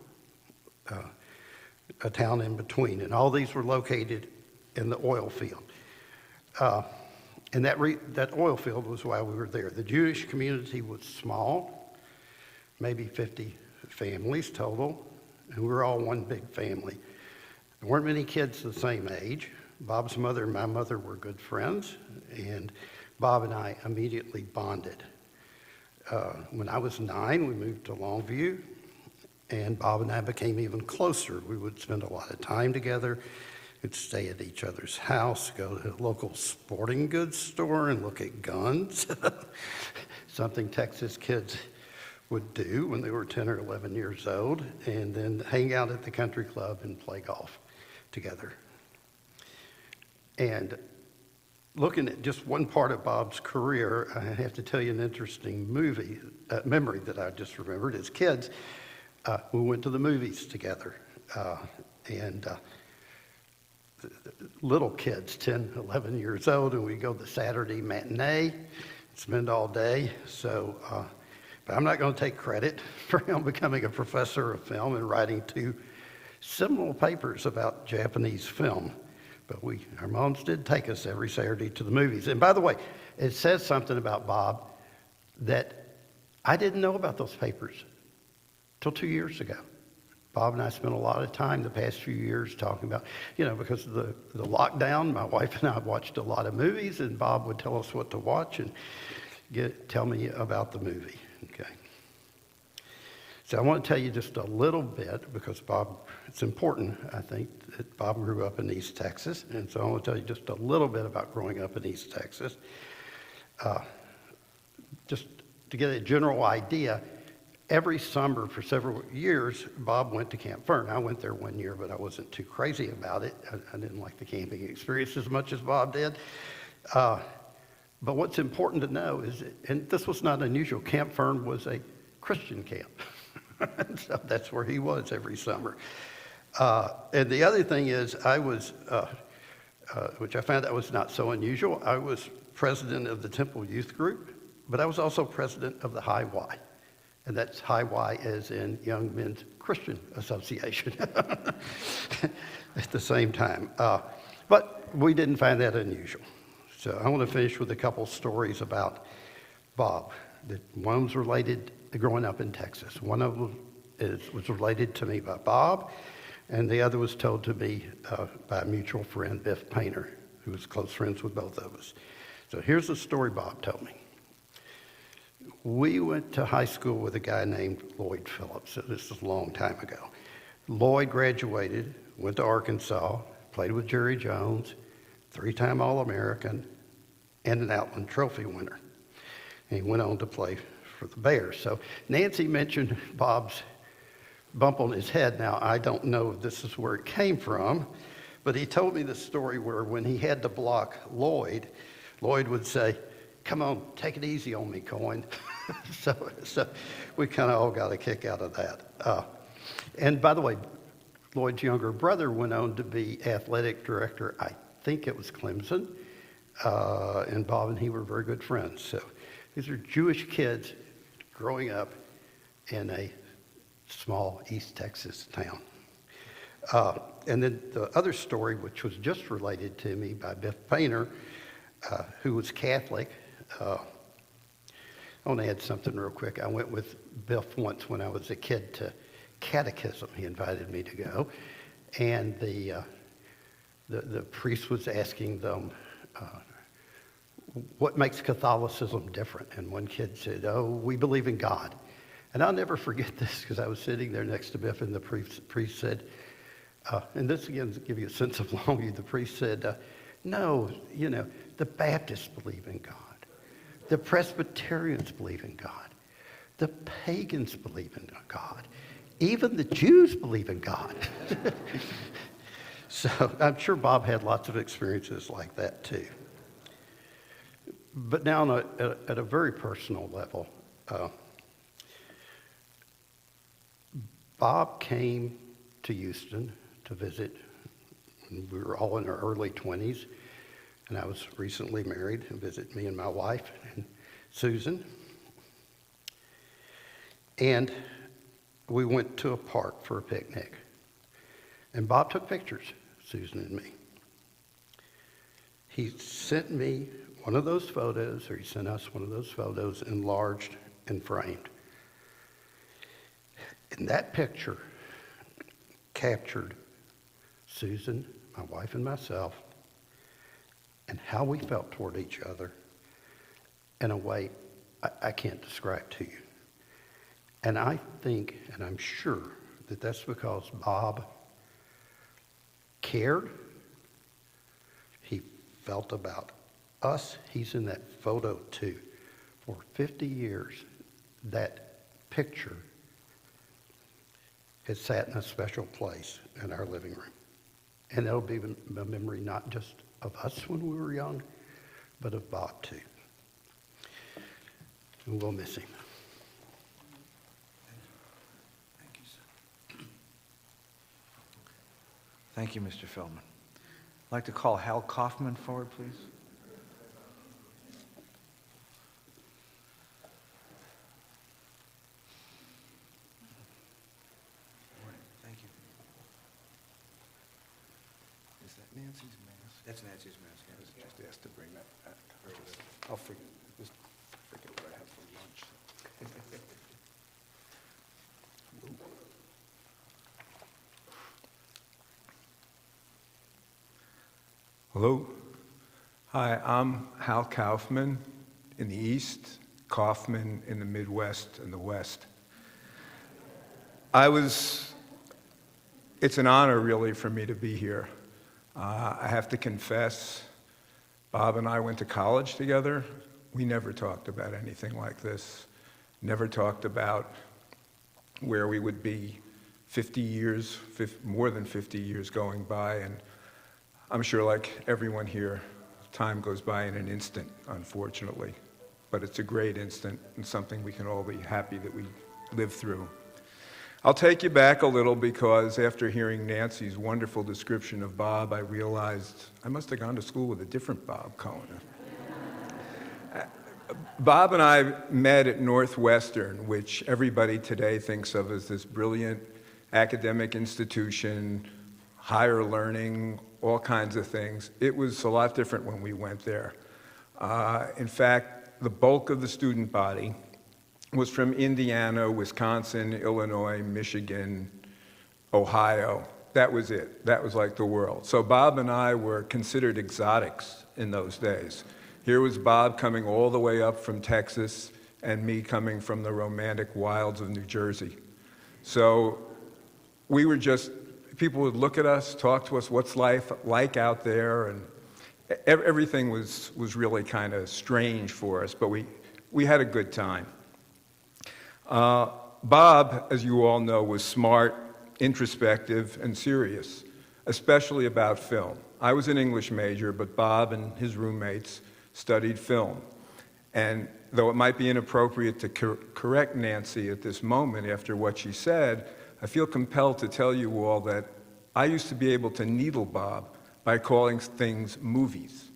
A town in between, and all these were located in the oil field. And that oil field was why we were there. The Jewish community was small, maybe 50 families total, and we were all one big family. There weren't many kids the same age. Bob's mother and my mother were good friends, and Bob and I immediately bonded. When I was 9, we moved to Longview, and Bob and I became even closer. We would spend a lot of time together. We'd stay at each other's house, go to a local sporting goods store and look at guns, something Texas kids would do when they were 10 or 11 years old, and then hang out at the country club and play golf together. And looking at just one part of Bob's career, I have to tell you an interesting memory that I just remembered. As kids, we went to the movies together, and little kids, 10, 11 years old, and we go to the Saturday matinee, spend all day. So, but I'm not going to take credit for him becoming a professor of film and writing 2 seminal papers about Japanese film. But our moms did take us every Saturday to the movies. And by the way, it says something about Bob that I didn't know about those papers till 2 years ago. Bob and I spent a lot of time the past few years talking about, because of the lockdown, my wife and I watched a lot of movies, and Bob would tell us what to watch and tell me about the movie. Okay. So I want to tell you just a little bit, because Bob, it's important, I think, that Bob grew up in East Texas, and so I want to tell you just a little bit about growing up in East Texas. Just to get a general idea, every summer for several years, Bob went to Camp Fern. I went there one year, but I wasn't too crazy about it. I didn't like the camping experience as much as Bob did. But what's important to know is, and this was not unusual, Camp Fern was a Christian camp. So that's where he was every summer. And the other thing is, I was, which I found out was not so unusual, I was president of the Temple Youth Group, but I was also president of the High Y And that's high Y as in Young Men's Christian Association at the same time. But we didn't find that unusual. So I want to finish with a couple stories about Bob. One was related to growing up in Texas. One of them was related to me by Bob, and the other was told to me by a mutual friend, Biff Painter, who was close friends with both of us. So here's the story Bob told me. We went to high school with a guy named Lloyd Phillips. So this is a long time ago. Lloyd graduated, went to Arkansas, played with Jerry Jones, 3-time All-American, and an Outland Trophy winner. And he went on to play for the Bears. So Nancy mentioned Bob's bump on his head. Now, I don't know if this is where it came from, but he told me the story where when he had to block Lloyd, Lloyd would say, "Come on, take it easy on me, Cohen." so we kind of all got a kick out of that. And by the way, Lloyd's younger brother went on to be athletic director, I think it was Clemson, and Bob and he were very good friends. So these are Jewish kids growing up in a small East Texas town. And then the other story, which was just related to me by Biff Painter, who was Catholic. I want to add something real quick. I went with Biff once when I was a kid to catechism. He invited me to go. And the priest was asking them, what makes Catholicism different? And one kid said, "Oh, we believe in God." And I'll never forget this because I was sitting there next to Biff and the priest said, and this again to give you a sense of longing, the priest said, "No, the Baptists believe in God. The Presbyterians believe in God. The pagans believe in God. Even the Jews believe in God." So I'm sure Bob had lots of experiences like that too. But now at a very personal level, Bob came to Houston to visit. We were all in our early 20s, and I was recently married, and visit me and my wife and Susan. And we went to a park for a picnic. And Bob took pictures, Susan and me. He sent me one of those photos, or he sent us one of those photos enlarged and framed. And that picture captured Susan, my wife, and myself, and how we felt toward each other in a way I can't describe to you. And I think, and I'm sure, that that's because Bob cared. He felt about us. He's in that photo too. For 50 years, that picture has sat in a special place in our living room. And it'll be a memory not just of us when we were young, but of Bob too. And we'll miss him. Thank you, sir. Thank you, Mr. Feldman. I'd like to call Hal Kaufman forward, please. Thank you. Is that Nancy's mask? That's Nancy's mask. I was just asked to bring that back. I'll forget what I have for lunch. Hello. Hi, I'm Hal Kaufman in the East, Kaufman in the Midwest and the West. It's an honor really for me to be here. I have to confess, Bob and I went to college together. We never talked about anything like this. Never talked about where we would be 50 years, more than 50 years going by. And I'm sure like everyone here, time goes by in an instant, unfortunately. But it's a great instant and something we can all be happy that we lived through. I'll take you back a little because after hearing Nancy's wonderful description of Bob, I realized I must have gone to school with a different Bob Cohen. Bob and I met at Northwestern, which everybody today thinks of as this brilliant academic institution, higher learning, all kinds of things. It was a lot different when we went there. In fact, the bulk of the student body was from Indiana, Wisconsin, Illinois, Michigan, Ohio. That was it. That was like the world. So Bob and I were considered exotics in those days. Here was Bob coming all the way up from Texas and me coming from the romantic wilds of New Jersey. So we were just, people would look at us, talk to us, what's life like out there, and everything was really kind of strange for us, but we had a good time. Bob, as you all know, was smart, introspective, and serious, especially about film. I was an English major, but Bob and his roommates studied film. And though it might be inappropriate to correct Nancy at this moment after what she said, I feel compelled to tell you all that I used to be able to needle Bob by calling things movies.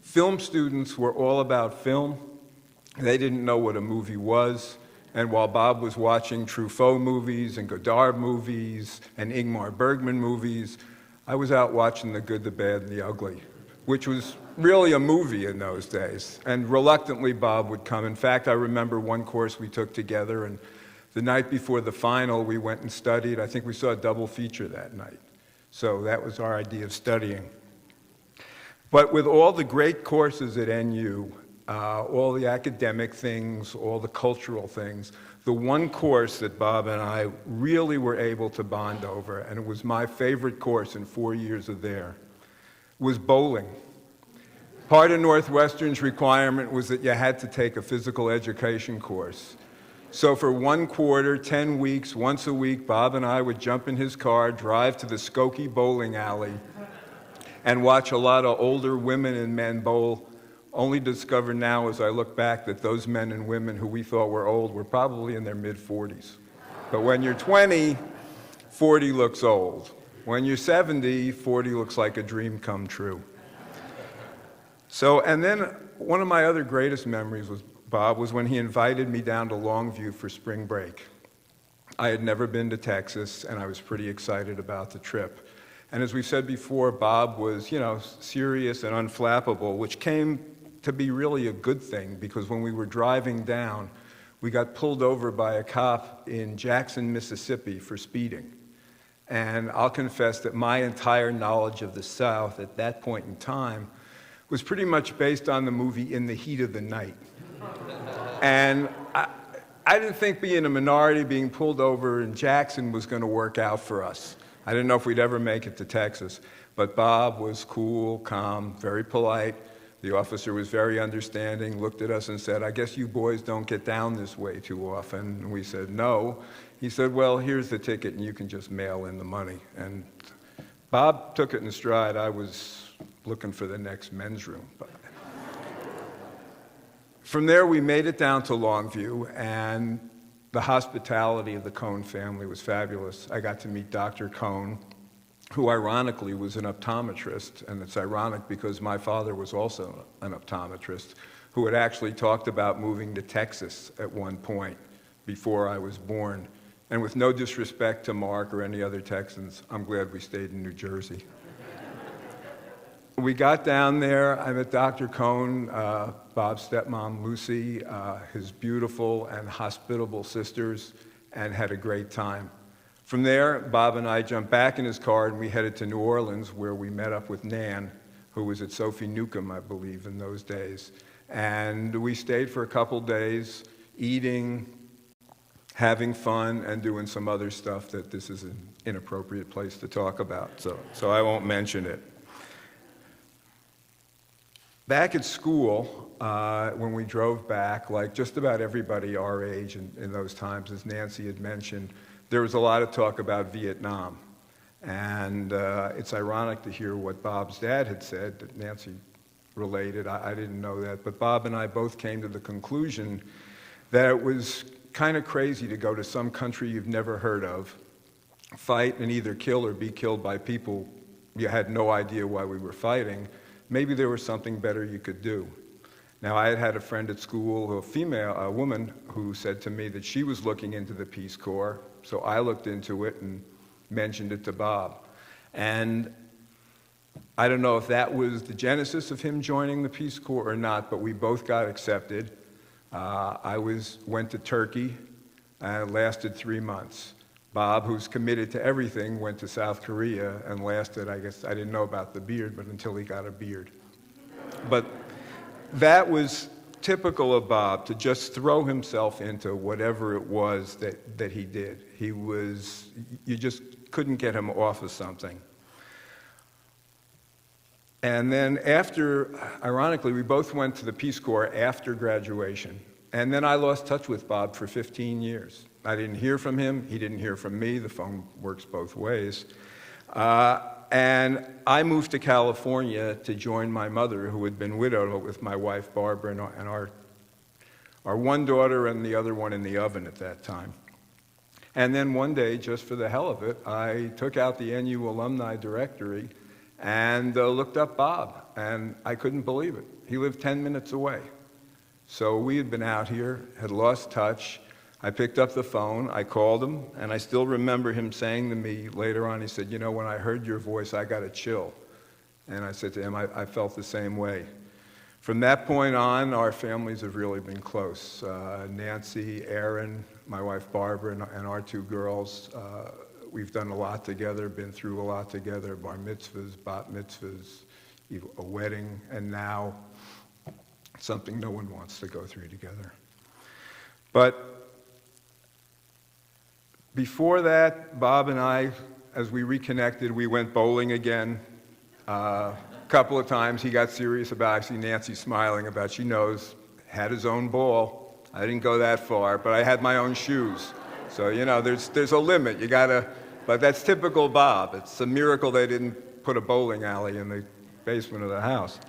Film students were all about film. They didn't know what a movie was. And while Bob was watching Truffaut movies and Godard movies and Ingmar Bergman movies, I was out watching The Good, the Bad, and the Ugly, which was really a movie in those days. And reluctantly, Bob would come. In fact, I remember one course we took together, and the night before the final, we went and studied. I think we saw a double feature that night. So that was our idea of studying. But with all the great courses at NU, all the academic things, all the cultural things, the one course that Bob and I really were able to bond over, and it was my favorite course in 4 years of there, was bowling. Part of Northwestern's requirement was that you had to take a physical education course. So for 1 quarter, 10 weeks, once a week, Bob and I would jump in his car, drive to the Skokie bowling alley, and watch a lot of older women and men bowl, only to discover now as I look back that those men and women who we thought were old were probably in their mid-40s. But when you're 20, 40 looks old. When you're 70, 40 looks like a dream come true. So, and then one of my other greatest memories with Bob was when he invited me down to Longview for spring break. I had never been to Texas, and I was pretty excited about the trip. And as we said before, Bob was, serious and unflappable, which came to be really a good thing, because when we were driving down, we got pulled over by a cop in Jackson, Mississippi for speeding. And I'll confess that my entire knowledge of the South at that point in time was pretty much based on the movie In the Heat of the Night. And I didn't think being a minority, being pulled over in Jackson was going to work out for us. I didn't know if we'd ever make it to Texas. But Bob was cool, calm, very polite. The officer was very understanding, looked at us and said, "I guess you boys don't get down this way too often." And we said, "No." He said, "Well, here's the ticket, and you can just mail in the money." And Bob took it in stride. I was looking for the next men's room. But from there, we made it down to Longview, and the hospitality of the Cohen family was fabulous. I got to meet Dr. Cohen, who ironically was an optometrist, and it's ironic because my father was also an optometrist, who had actually talked about moving to Texas at one point before I was born. And with no disrespect to Mark or any other Texans, I'm glad we stayed in New Jersey. We got down there. I met Dr. Cohen, Bob's stepmom, Lucy, his beautiful and hospitable sisters, and had a great time. From there, Bob and I jumped back in his car, and we headed to New Orleans, where we met up with Nan, who was at Sophie Newcomb, I believe, in those days. And we stayed for a couple days, eating, having fun, and doing some other stuff that this is an inappropriate place to talk about, so I won't mention it. Back at school, when we drove back, like just about everybody our age in those times, as Nancy had mentioned, there was a lot of talk about Vietnam. And it's ironic to hear what Bob's dad had said that Nancy related. I didn't know that. But Bob and I both came to the conclusion that it was kind of crazy to go to some country you've never heard of, fight and either kill or be killed by people you had no idea why we were fighting. Maybe there was something better you could do. Now, I had a friend at school, a woman, who said to me that she was looking into the Peace Corps, so I looked into it and mentioned it to Bob. And I don't know if that was the genesis of him joining the Peace Corps or not, but we both got accepted. I went to Turkey, and it lasted 3 months. Bob, who's committed to everything, went to South Korea and lasted, I guess, I didn't know about the beard, but until he got a beard. But that was typical of Bob, to just throw himself into whatever it was that he did. You just couldn't get him off of something. And then ironically, we both went to the Peace Corps after graduation. And then I lost touch with Bob for 15 years. I didn't hear from him. He didn't hear from me. The phone works both ways. And I moved to California to join my mother, who had been widowed, with my wife, Barbara, and our one daughter and the other one in the oven at that time. And then one day, just for the hell of it, I took out the NU alumni directory and looked up Bob, and I couldn't believe it. He lived 10 minutes away. So we had been out here, had lost touch. I picked up the phone, I called him, and I still remember him saying to me later on, he said, "You know, when I heard your voice, I got a chill." And I said to him, I felt the same way. From that point on, our families have really been close. Nancy, Aaron, my wife Barbara, and our two girls, we've done a lot together, been through a lot together, bar mitzvahs, bat mitzvahs, a wedding, and now something no one wants to go through together. But before that, Bob and I, as we reconnected, we went bowling again. A couple of times he got serious about it. I see Nancy smiling about, she knows, had his own ball. I didn't go that far, but I had my own shoes. So, you know, there's a limit. But that's typical Bob. It's a miracle they didn't put a bowling alley in the basement of the house.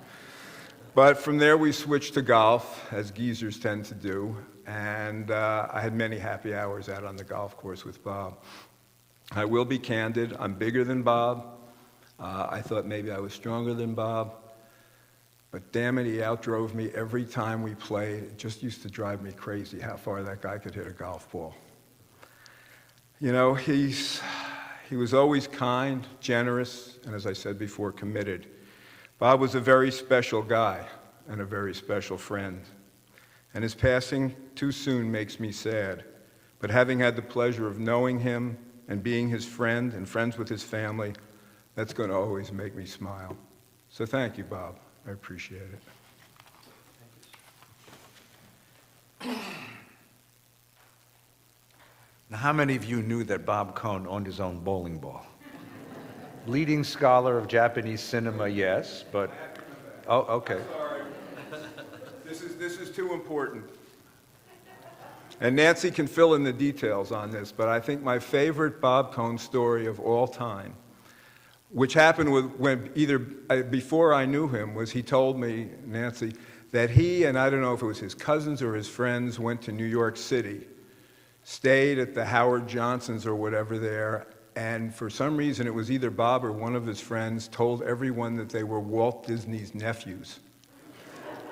But from there we switched to golf, as geezers tend to do, and I had many happy hours out on the golf course with Bob. I will be candid, I'm bigger than Bob. I thought maybe I was stronger than Bob, but damn it, he outdrove me every time we played. It just used to drive me crazy how far that guy could hit a golf ball. You know, he was always kind, generous, and as I said before, committed. Bob was a very special guy and a very special friend. And his passing too soon makes me sad. But having had the pleasure of knowing him and being his friend and friends with his family, that's going to always make me smile. So thank you, Bob. I appreciate it. Now, how many of you knew that Bob Cohen owned his own bowling ball? Leading scholar of Japanese cinema, yes, but... Oh, okay. Sorry. This is too important. And Nancy can fill in the details on this, but I think my favorite Bob Cohen story of all time, which happened before I knew him, was he told me, Nancy, that he, and I don't know if it was his cousins or his friends, went to New York City, stayed at the Howard Johnsons or whatever there, and for some reason it was either Bob or one of his friends told everyone that they were Walt Disney's nephews.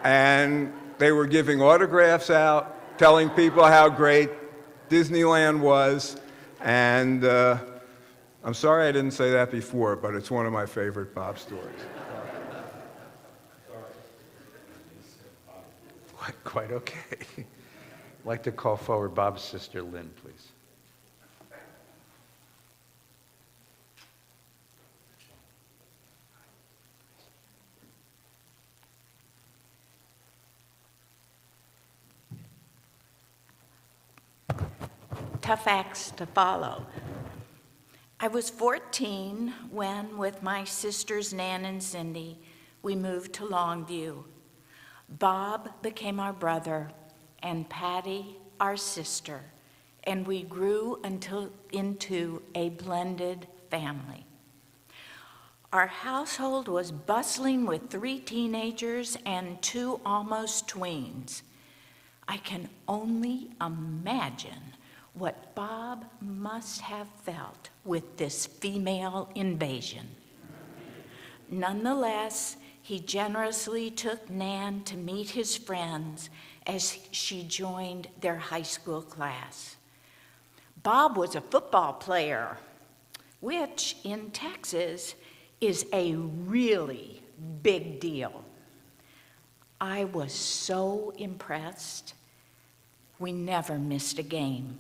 And they were giving autographs out, telling people how great Disneyland was, and I'm sorry I didn't say that before, but it's one of my favorite Bob stories. Quite okay. I'd like to call forward Bob's sister, Lynn, please. Tough acts to follow. I was 14 when, with my sisters Nan and Cindy, we moved to Longview. Bob became our brother and Patty our sister, and we grew into a blended family. Our household was bustling with 3 teenagers and 2 almost tweens. I can only imagine what Bob must have felt with this female invasion. Nonetheless, he generously took Nan to meet his friends as she joined their high school class. Bob was a football player, which in Texas is a really big deal. I was so impressed. We never missed a game.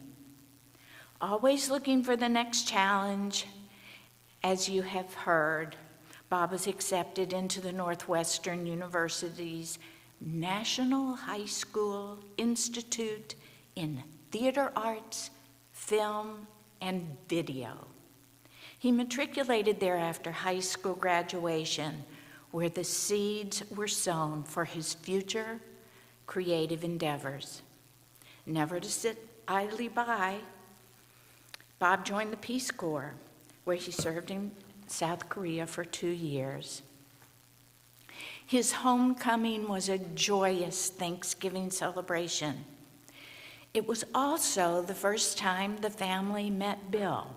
Always looking for the next challenge. As you have heard, Bob was accepted into the Northwestern University's National High School Institute in Theater Arts, Film, and Video. He matriculated there after high school graduation, where the seeds were sown for his future creative endeavors. Never to sit idly by, Bob joined the Peace Corps, where he served in South Korea for 2 years. His homecoming was a joyous Thanksgiving celebration. It was also the first time the family met Bill,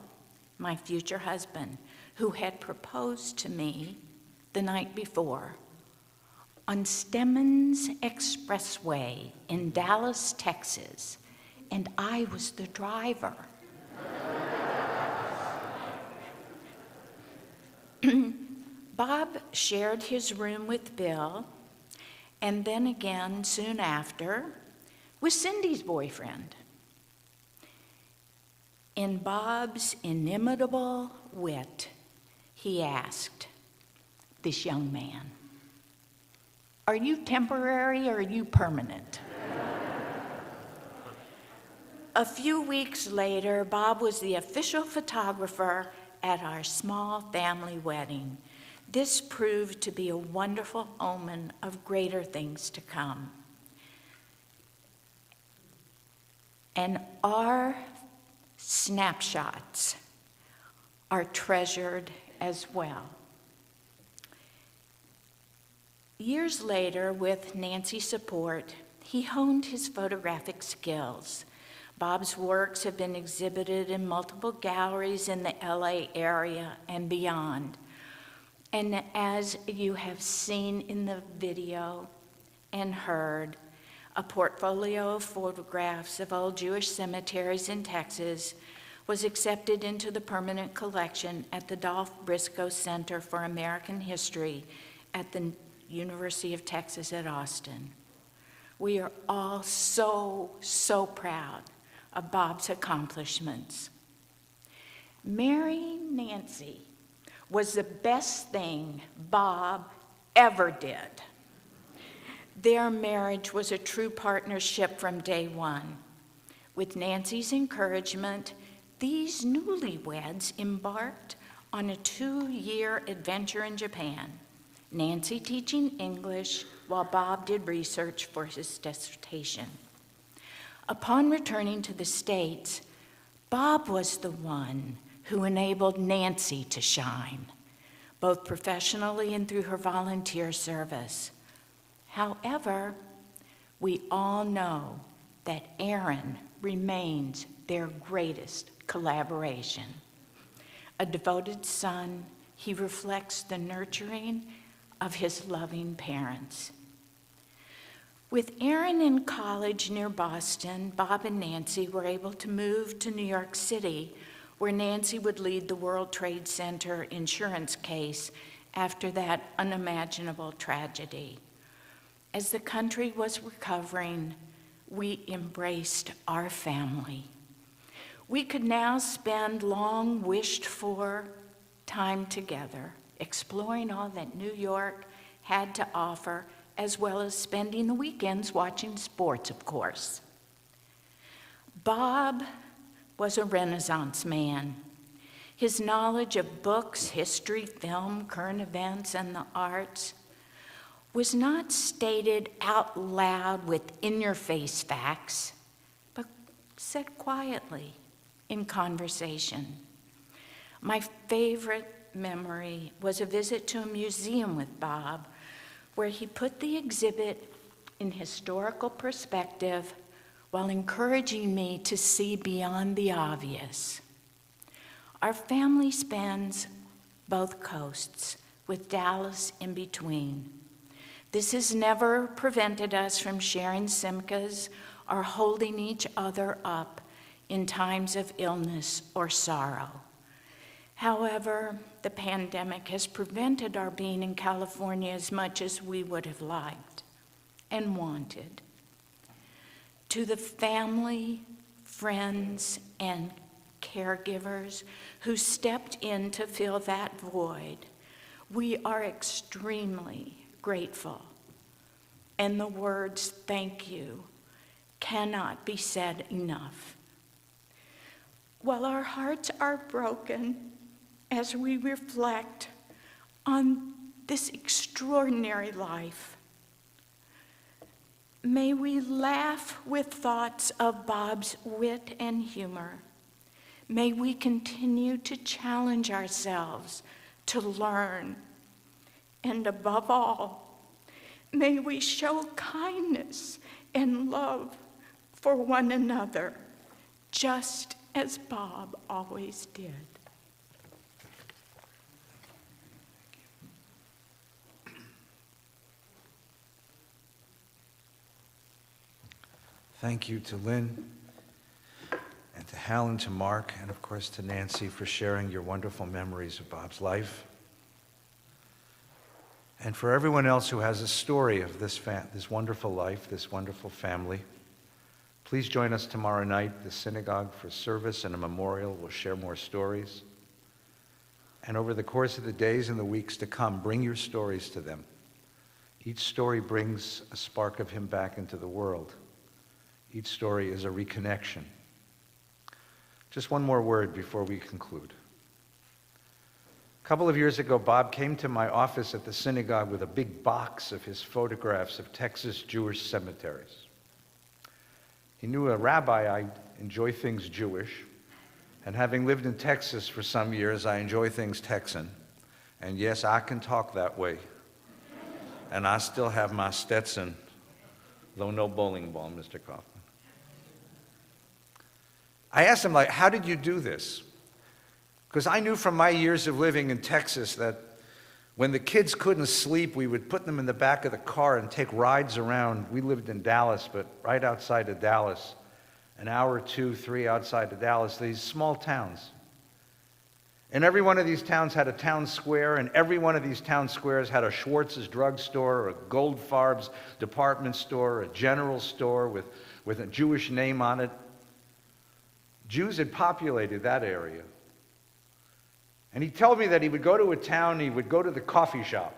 my future husband, who had proposed to me the night before on Stemmons Expressway in Dallas, Texas, and I was the driver. Bob shared his room with Bill, and then again soon after with Cindy's boyfriend. In Bob's inimitable wit, he asked this young man, "Are you temporary or are you permanent?" A few weeks later, Bob was the official photographer at our small family wedding. This proved to be a wonderful omen of greater things to come. And our snapshots are treasured as well. Years later, with Nancy's support, he honed his photographic skills. Bob's works have been exhibited in multiple galleries in the LA area and beyond. And as you have seen in the video and heard, a portfolio of photographs of old Jewish cemeteries in Texas was accepted into the permanent collection at the Dolph Briscoe Center for American History at the University of Texas at Austin. We are all so proud of Bob's accomplishments. Marrying Nancy was the best thing Bob ever did. Their marriage was a true partnership from day one. With Nancy's encouragement, these newlyweds embarked on a 2-year adventure in Japan, Nancy teaching English while Bob did research for his dissertation. Upon returning to the States, Bob was the one who enabled Nancy to shine, both professionally and through her volunteer service. However, we all know that Aaron remains their greatest collaboration. A devoted son, he reflects the nurturing of his loving parents. With Aaron in college near Boston, Bob and Nancy were able to move to New York City, where Nancy would lead the World Trade Center insurance case after that unimaginable tragedy. As the country was recovering, we embraced our family. We could now spend long wished-for time together, exploring all that New York had to offer, as well as spending the weekends watching sports, of course. Bob was a Renaissance man. His knowledge of books, history, film, current events, and the arts was not stated out loud with in-your-face facts, but said quietly in conversation. My favorite memory was a visit to a museum with Bob, where he put the exhibit in historical perspective while encouraging me to see beyond the obvious. Our family spans both coasts, with Dallas in between. This has never prevented us from sharing simchas or holding each other up in times of illness or sorrow. However, the pandemic has prevented our being in California as much as we would have liked and wanted. To the family, friends, and caregivers who stepped in to fill that void, we are extremely grateful. And the words "thank you" cannot be said enough. While our hearts are broken as we reflect on this extraordinary life, may we laugh with thoughts of Bob's wit and humor. May we continue to challenge ourselves to learn. And above all, may we show kindness and love for one another, just as Bob always did. Thank you to Lynn, and to Hal, and to Mark, and of course to Nancy for sharing your wonderful memories of Bob's life. And for everyone else who has a story of this wonderful life, this wonderful family, please join us tomorrow night at the synagogue for service and a memorial. We'll share more stories. And over the course of the days and the weeks to come, bring your stories to them. Each story brings a spark of him back into the world. Each story is a reconnection. Just one more word before we conclude. A couple of years ago, Bob came to my office at the synagogue with a big box of his photographs of Texas Jewish cemeteries. He knew a rabbi I enjoy things Jewish, and having lived in Texas for some years, I enjoy things Texan. And yes, I can talk that way. And I still have my Stetson, though no bowling ball, Mr. Kaufman. I asked him, how did you do this? Because I knew from my years of living in Texas that when the kids couldn't sleep, we would put them in the back of the car and take rides around. We lived in Dallas, but right outside of Dallas, an hour, 2, 3 outside of Dallas, these small towns. And every one of these towns had a town square, and every one of these town squares had a Schwartz's drugstore, or a Goldfarb's department store, a general store with a Jewish name on it. Jews had populated that area. And he told me that he would go to a town, he would go to the coffee shop,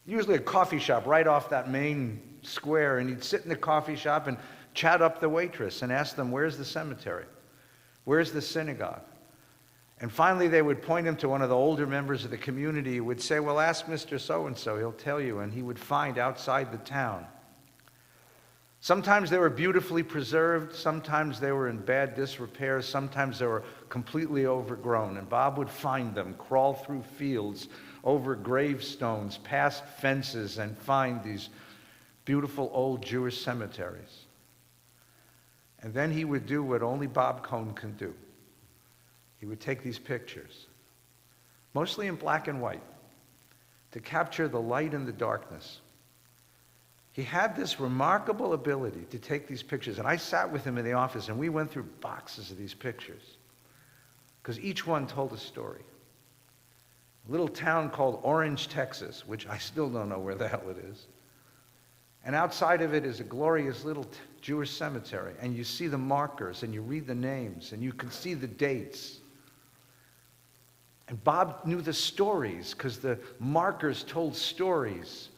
usually a coffee shop right off that main square, and he'd sit in the coffee shop and chat up the waitress and ask them, where's the cemetery? Where's the synagogue? And finally they would point him to one of the older members of the community who would say, well, ask Mr. So-and-so, he'll tell you. And he would find outside the town. Sometimes they were beautifully preserved, sometimes they were in bad disrepair, sometimes they were completely overgrown. And Bob would find them, crawl through fields, over gravestones, past fences, and find these beautiful old Jewish cemeteries. And then he would do what only Bob Cohen can do. He would take these pictures, mostly in black and white, to capture the light and the darkness. He had this remarkable ability to take these pictures, and I sat with him in the office, and we went through boxes of these pictures, because each one told a story. A little town called Orange, Texas, which I still don't know where the hell it is. And outside of it is a glorious little Jewish cemetery, and you see the markers, and you read the names, and you can see the dates. And Bob knew the stories, because the markers told stories.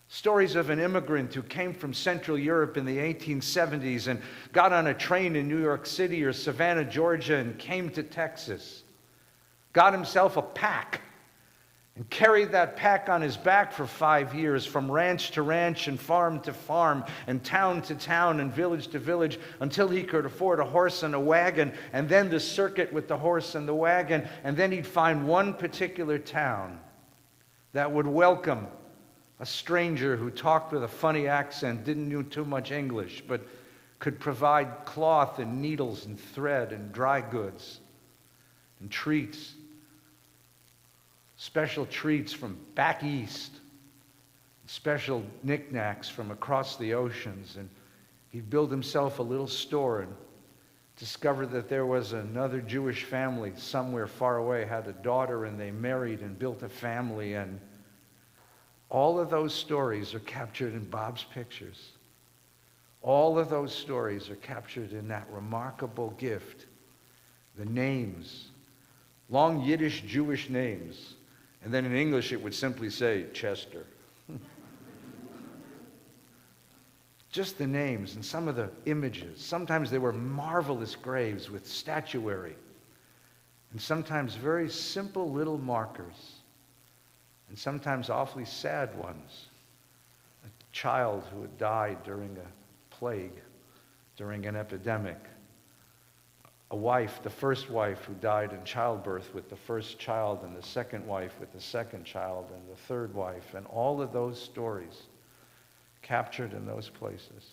Stories of an immigrant who came from Central Europe in the 1870s and got on a train in New York City or Savannah, Georgia, and came to Texas. Got himself a pack and carried that pack on his back for 5 years, from ranch to ranch and farm to farm and town to town and village to village, until he could afford a horse and a wagon, and then the circuit with the horse and the wagon. And then he'd find one particular town that would welcome a stranger who talked with a funny accent, didn't know too much English, but could provide cloth and needles and thread and dry goods and treats, special treats from back east, special knickknacks from across the oceans, and he'd build himself a little store and discover that there was another Jewish family somewhere far away, had a daughter, and they married and built a family. And all of those stories are captured in Bob's pictures. All of those stories are captured in that remarkable gift. The names, long Yiddish Jewish names. And then in English it would simply say Chester. Just the names and some of the images. Sometimes they were marvelous graves with statuary. And sometimes very simple little markers. And sometimes awfully sad ones. A child who had died during a plague, during an epidemic. A wife, the first wife who died in childbirth with the first child, and the second wife with the second child, and the third wife. And all of those stories captured in those places.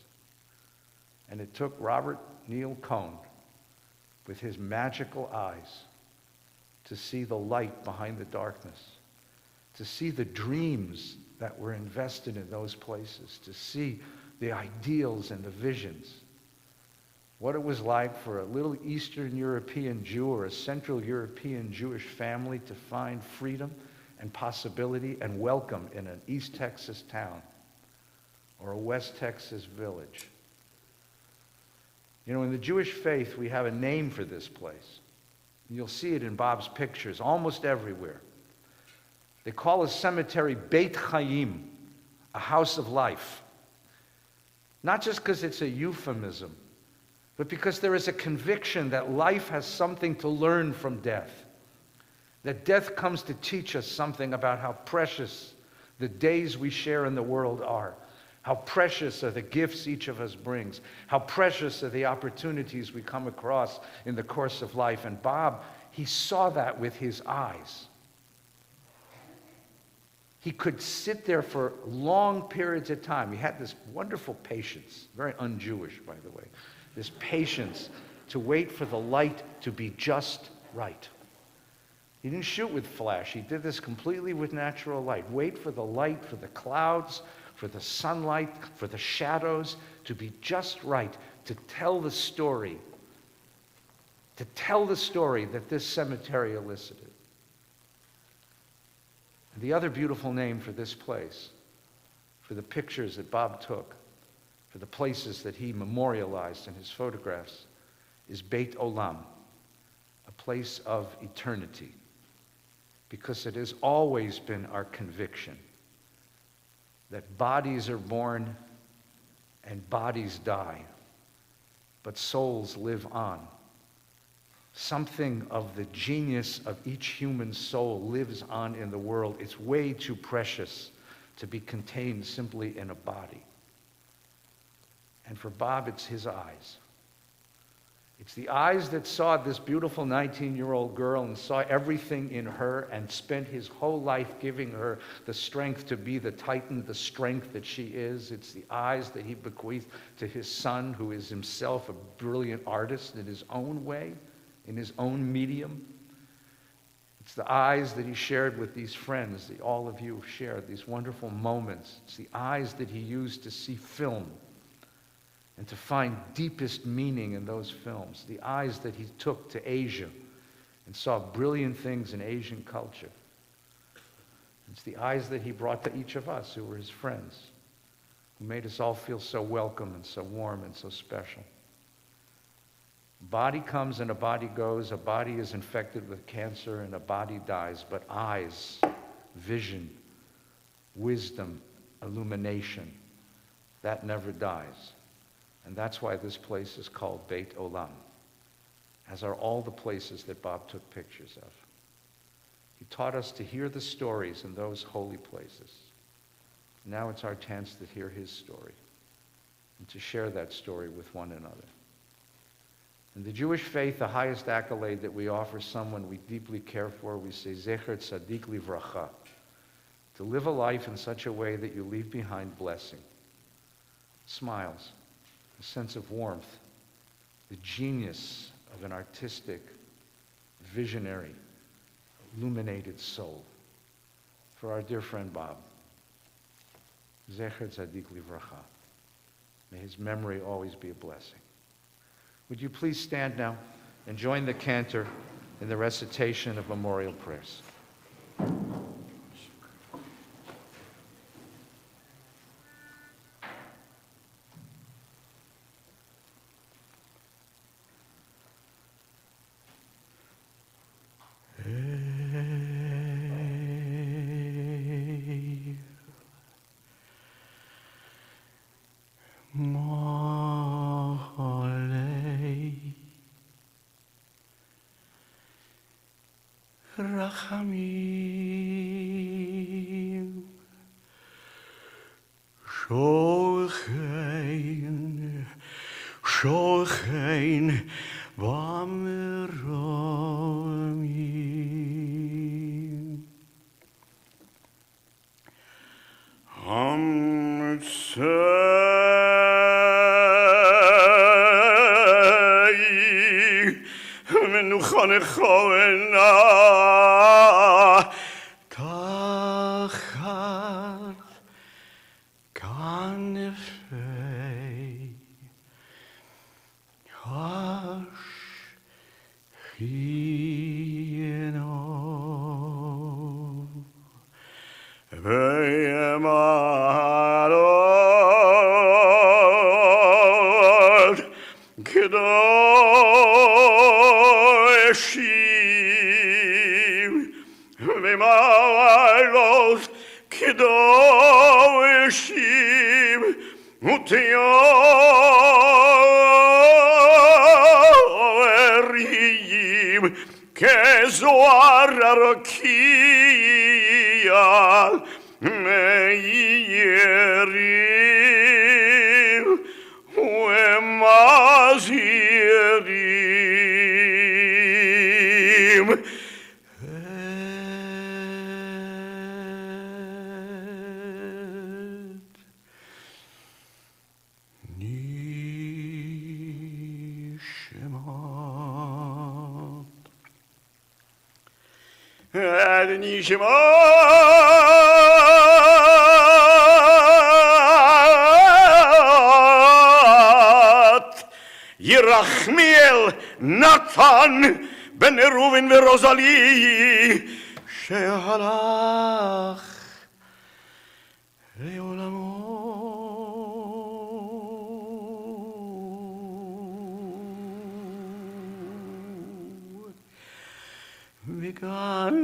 And it took Robert Neil Cohen, with his magical eyes, to see the light behind the darkness, to see the dreams that were invested in those places, to see the ideals and the visions. What it was like for a little Eastern European Jew or a Central European Jewish family to find freedom and possibility and welcome in an East Texas town or a West Texas village. You know, in the Jewish faith, we have a name for this place. You'll see it in Bob's pictures almost everywhere. They call a cemetery Beit Chaim, a house of life. Not just because it's a euphemism, but because there is a conviction that life has something to learn from death. That death comes to teach us something about how precious the days we share in the world are. How precious are the gifts each of us brings. How precious are the opportunities we come across in the course of life. And Bob, he saw that with his eyes. He could sit there for long periods of time. He had this wonderful patience, very un-Jewish, by the way, this patience to wait for the light to be just right. He didn't shoot with flash. He did this completely with natural light. Wait for the light, for the clouds, for the sunlight, for the shadows to be just right, to tell the story that this cemetery elicited. And the other beautiful name for this place, for the pictures that Bob took, for the places that he memorialized in his photographs, is Beit Olam, a place of eternity. Because it has always been our conviction that bodies are born and bodies die, but souls live on. Something of the genius of each human soul lives on in the world. It's way too precious to be contained simply in a body. And for Bob, it's his eyes. It's the eyes that saw this beautiful 19-year-old girl and saw everything in her and spent his whole life giving her the strength to be the titan, the strength that she is. It's the eyes that he bequeathed to his son, who is himself a brilliant artist in his own way, in his own medium. It's the eyes that he shared with these friends that all of you have shared, these wonderful moments. It's the eyes that he used to see film and to find deepest meaning in those films. The eyes that he took to Asia and saw brilliant things in Asian culture. It's the eyes that he brought to each of us who were his friends, who made us all feel so welcome and so warm and so special. A body comes and a body goes. A body is infected with cancer and a body dies. But eyes, vision, wisdom, illumination, that never dies. And that's why this place is called Beit Olam, as are all the places that Bob took pictures of. He taught us to hear the stories in those holy places. Now it's our chance to hear his story and to share that story with one another. In the Jewish faith, the highest accolade that we offer someone we deeply care for, we say, Zecher Tzadik Livracha, to live a life in such a way that you leave behind blessing, smiles, a sense of warmth, the genius of an artistic, visionary, illuminated soul. For our dear friend Bob. Zecher Tzadik Livracha. May his memory always be a blessing. Would you please stand now and join the cantor in the recitation of memorial prayers. Rachamim Shochein V'Meromim Hamtzei Menuchon Choena Tachat Kanefei Hashchino Ve'emarot Kedoshim Ve'emarot Kedoshim Utiorim Kezoar Arokia Meirim Uemazirim Nishmat Yerachmiel Natan Ben Reuven veRozali Shehalach Leolamo Vigan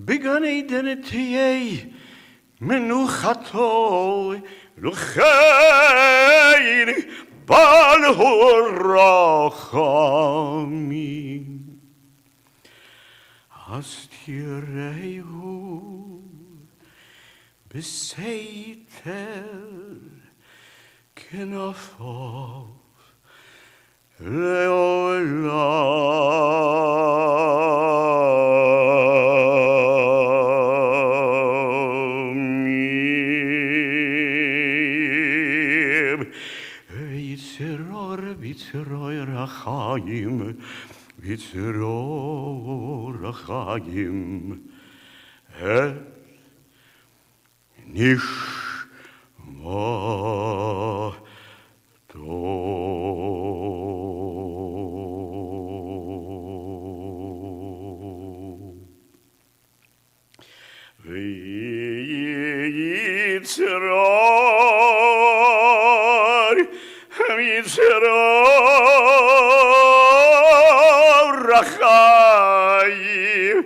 Began identity Menuchato Luchain Balhorachami Astirehu Beseitel Kenafov Leolamim Vitzeror Rachayim Vitzeror Rachayim Et Nishmato Vitzeror Rachayim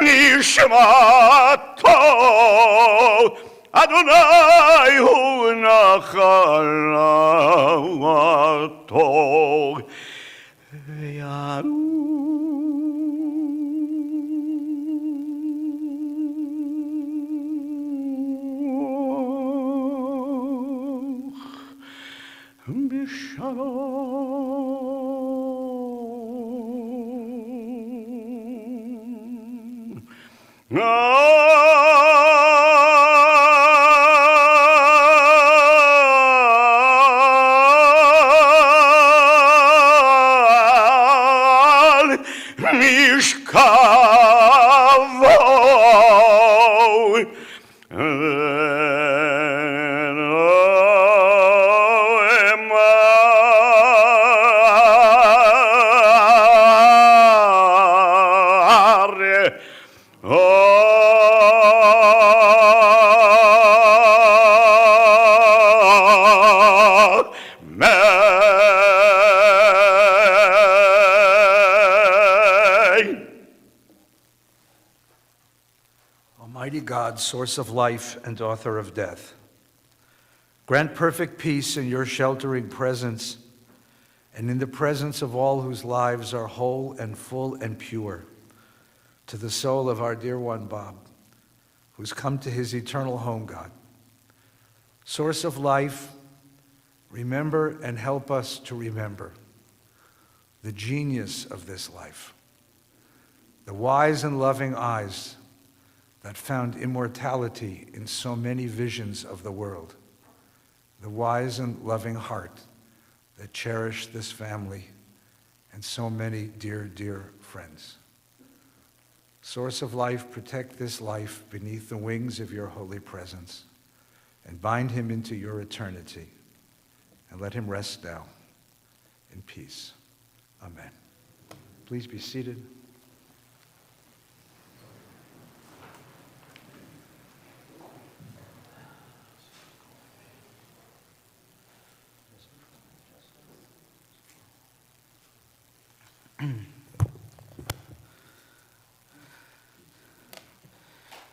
Nishmato Adonai hu nachalato Yaruch B'shalom Almighty God, source of life and author of death, grant perfect peace in your sheltering presence and in the presence of all whose lives are whole and full and pure, to the soul of our dear one, Bob, who's come to his eternal home, God. Source of life, remember and help us to remember the genius of this life, the wise and loving eyes that found immortality in so many visions of the world, the wise and loving heart that cherished this family and so many dear, dear friends. Source of life, protect this life beneath the wings of your holy presence and bind him into your eternity, and let him rest now in peace. Amen. Please be seated.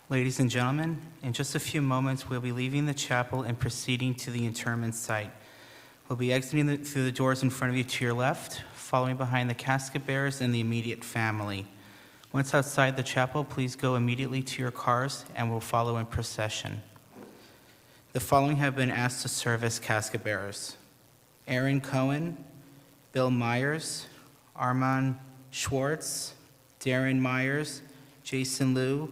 Ladies and gentlemen, in just a few moments, we'll be leaving the chapel and proceeding to the interment site. We'll be exiting through the doors in front of you to your left, following behind the casket bearers and the immediate family. Once outside the chapel, please go immediately to your cars and we'll follow in procession. The following have been asked to serve as casket bearers: Aaron Cohen, Bill Myers, Armand Schwartz, Darren Myers, Jason Liu,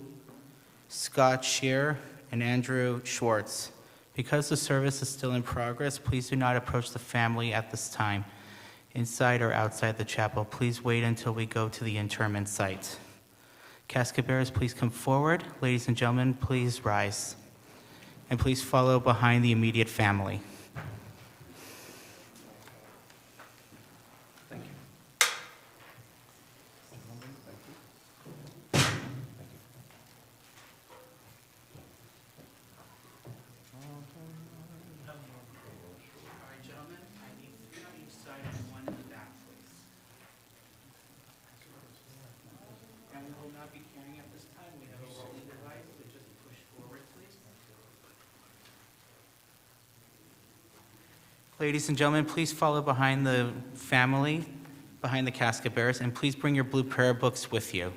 Scott Shear, and Andrew Schwartz. Because the service is still in progress, please do not approach the family at this time. Inside or outside the chapel, please wait until we go to the interment site. Casket bearers, please come forward. Ladies and gentlemen, please rise. And please follow behind the immediate family. Thank you. All right, gentlemen, I need 3 on each side and 1 in the back, please. And we will not be carrying at this time. We have a rolling device, so just push forward, please. Ladies and gentlemen, please follow behind the family, behind the casket bearers, and please bring your blue prayer books with you.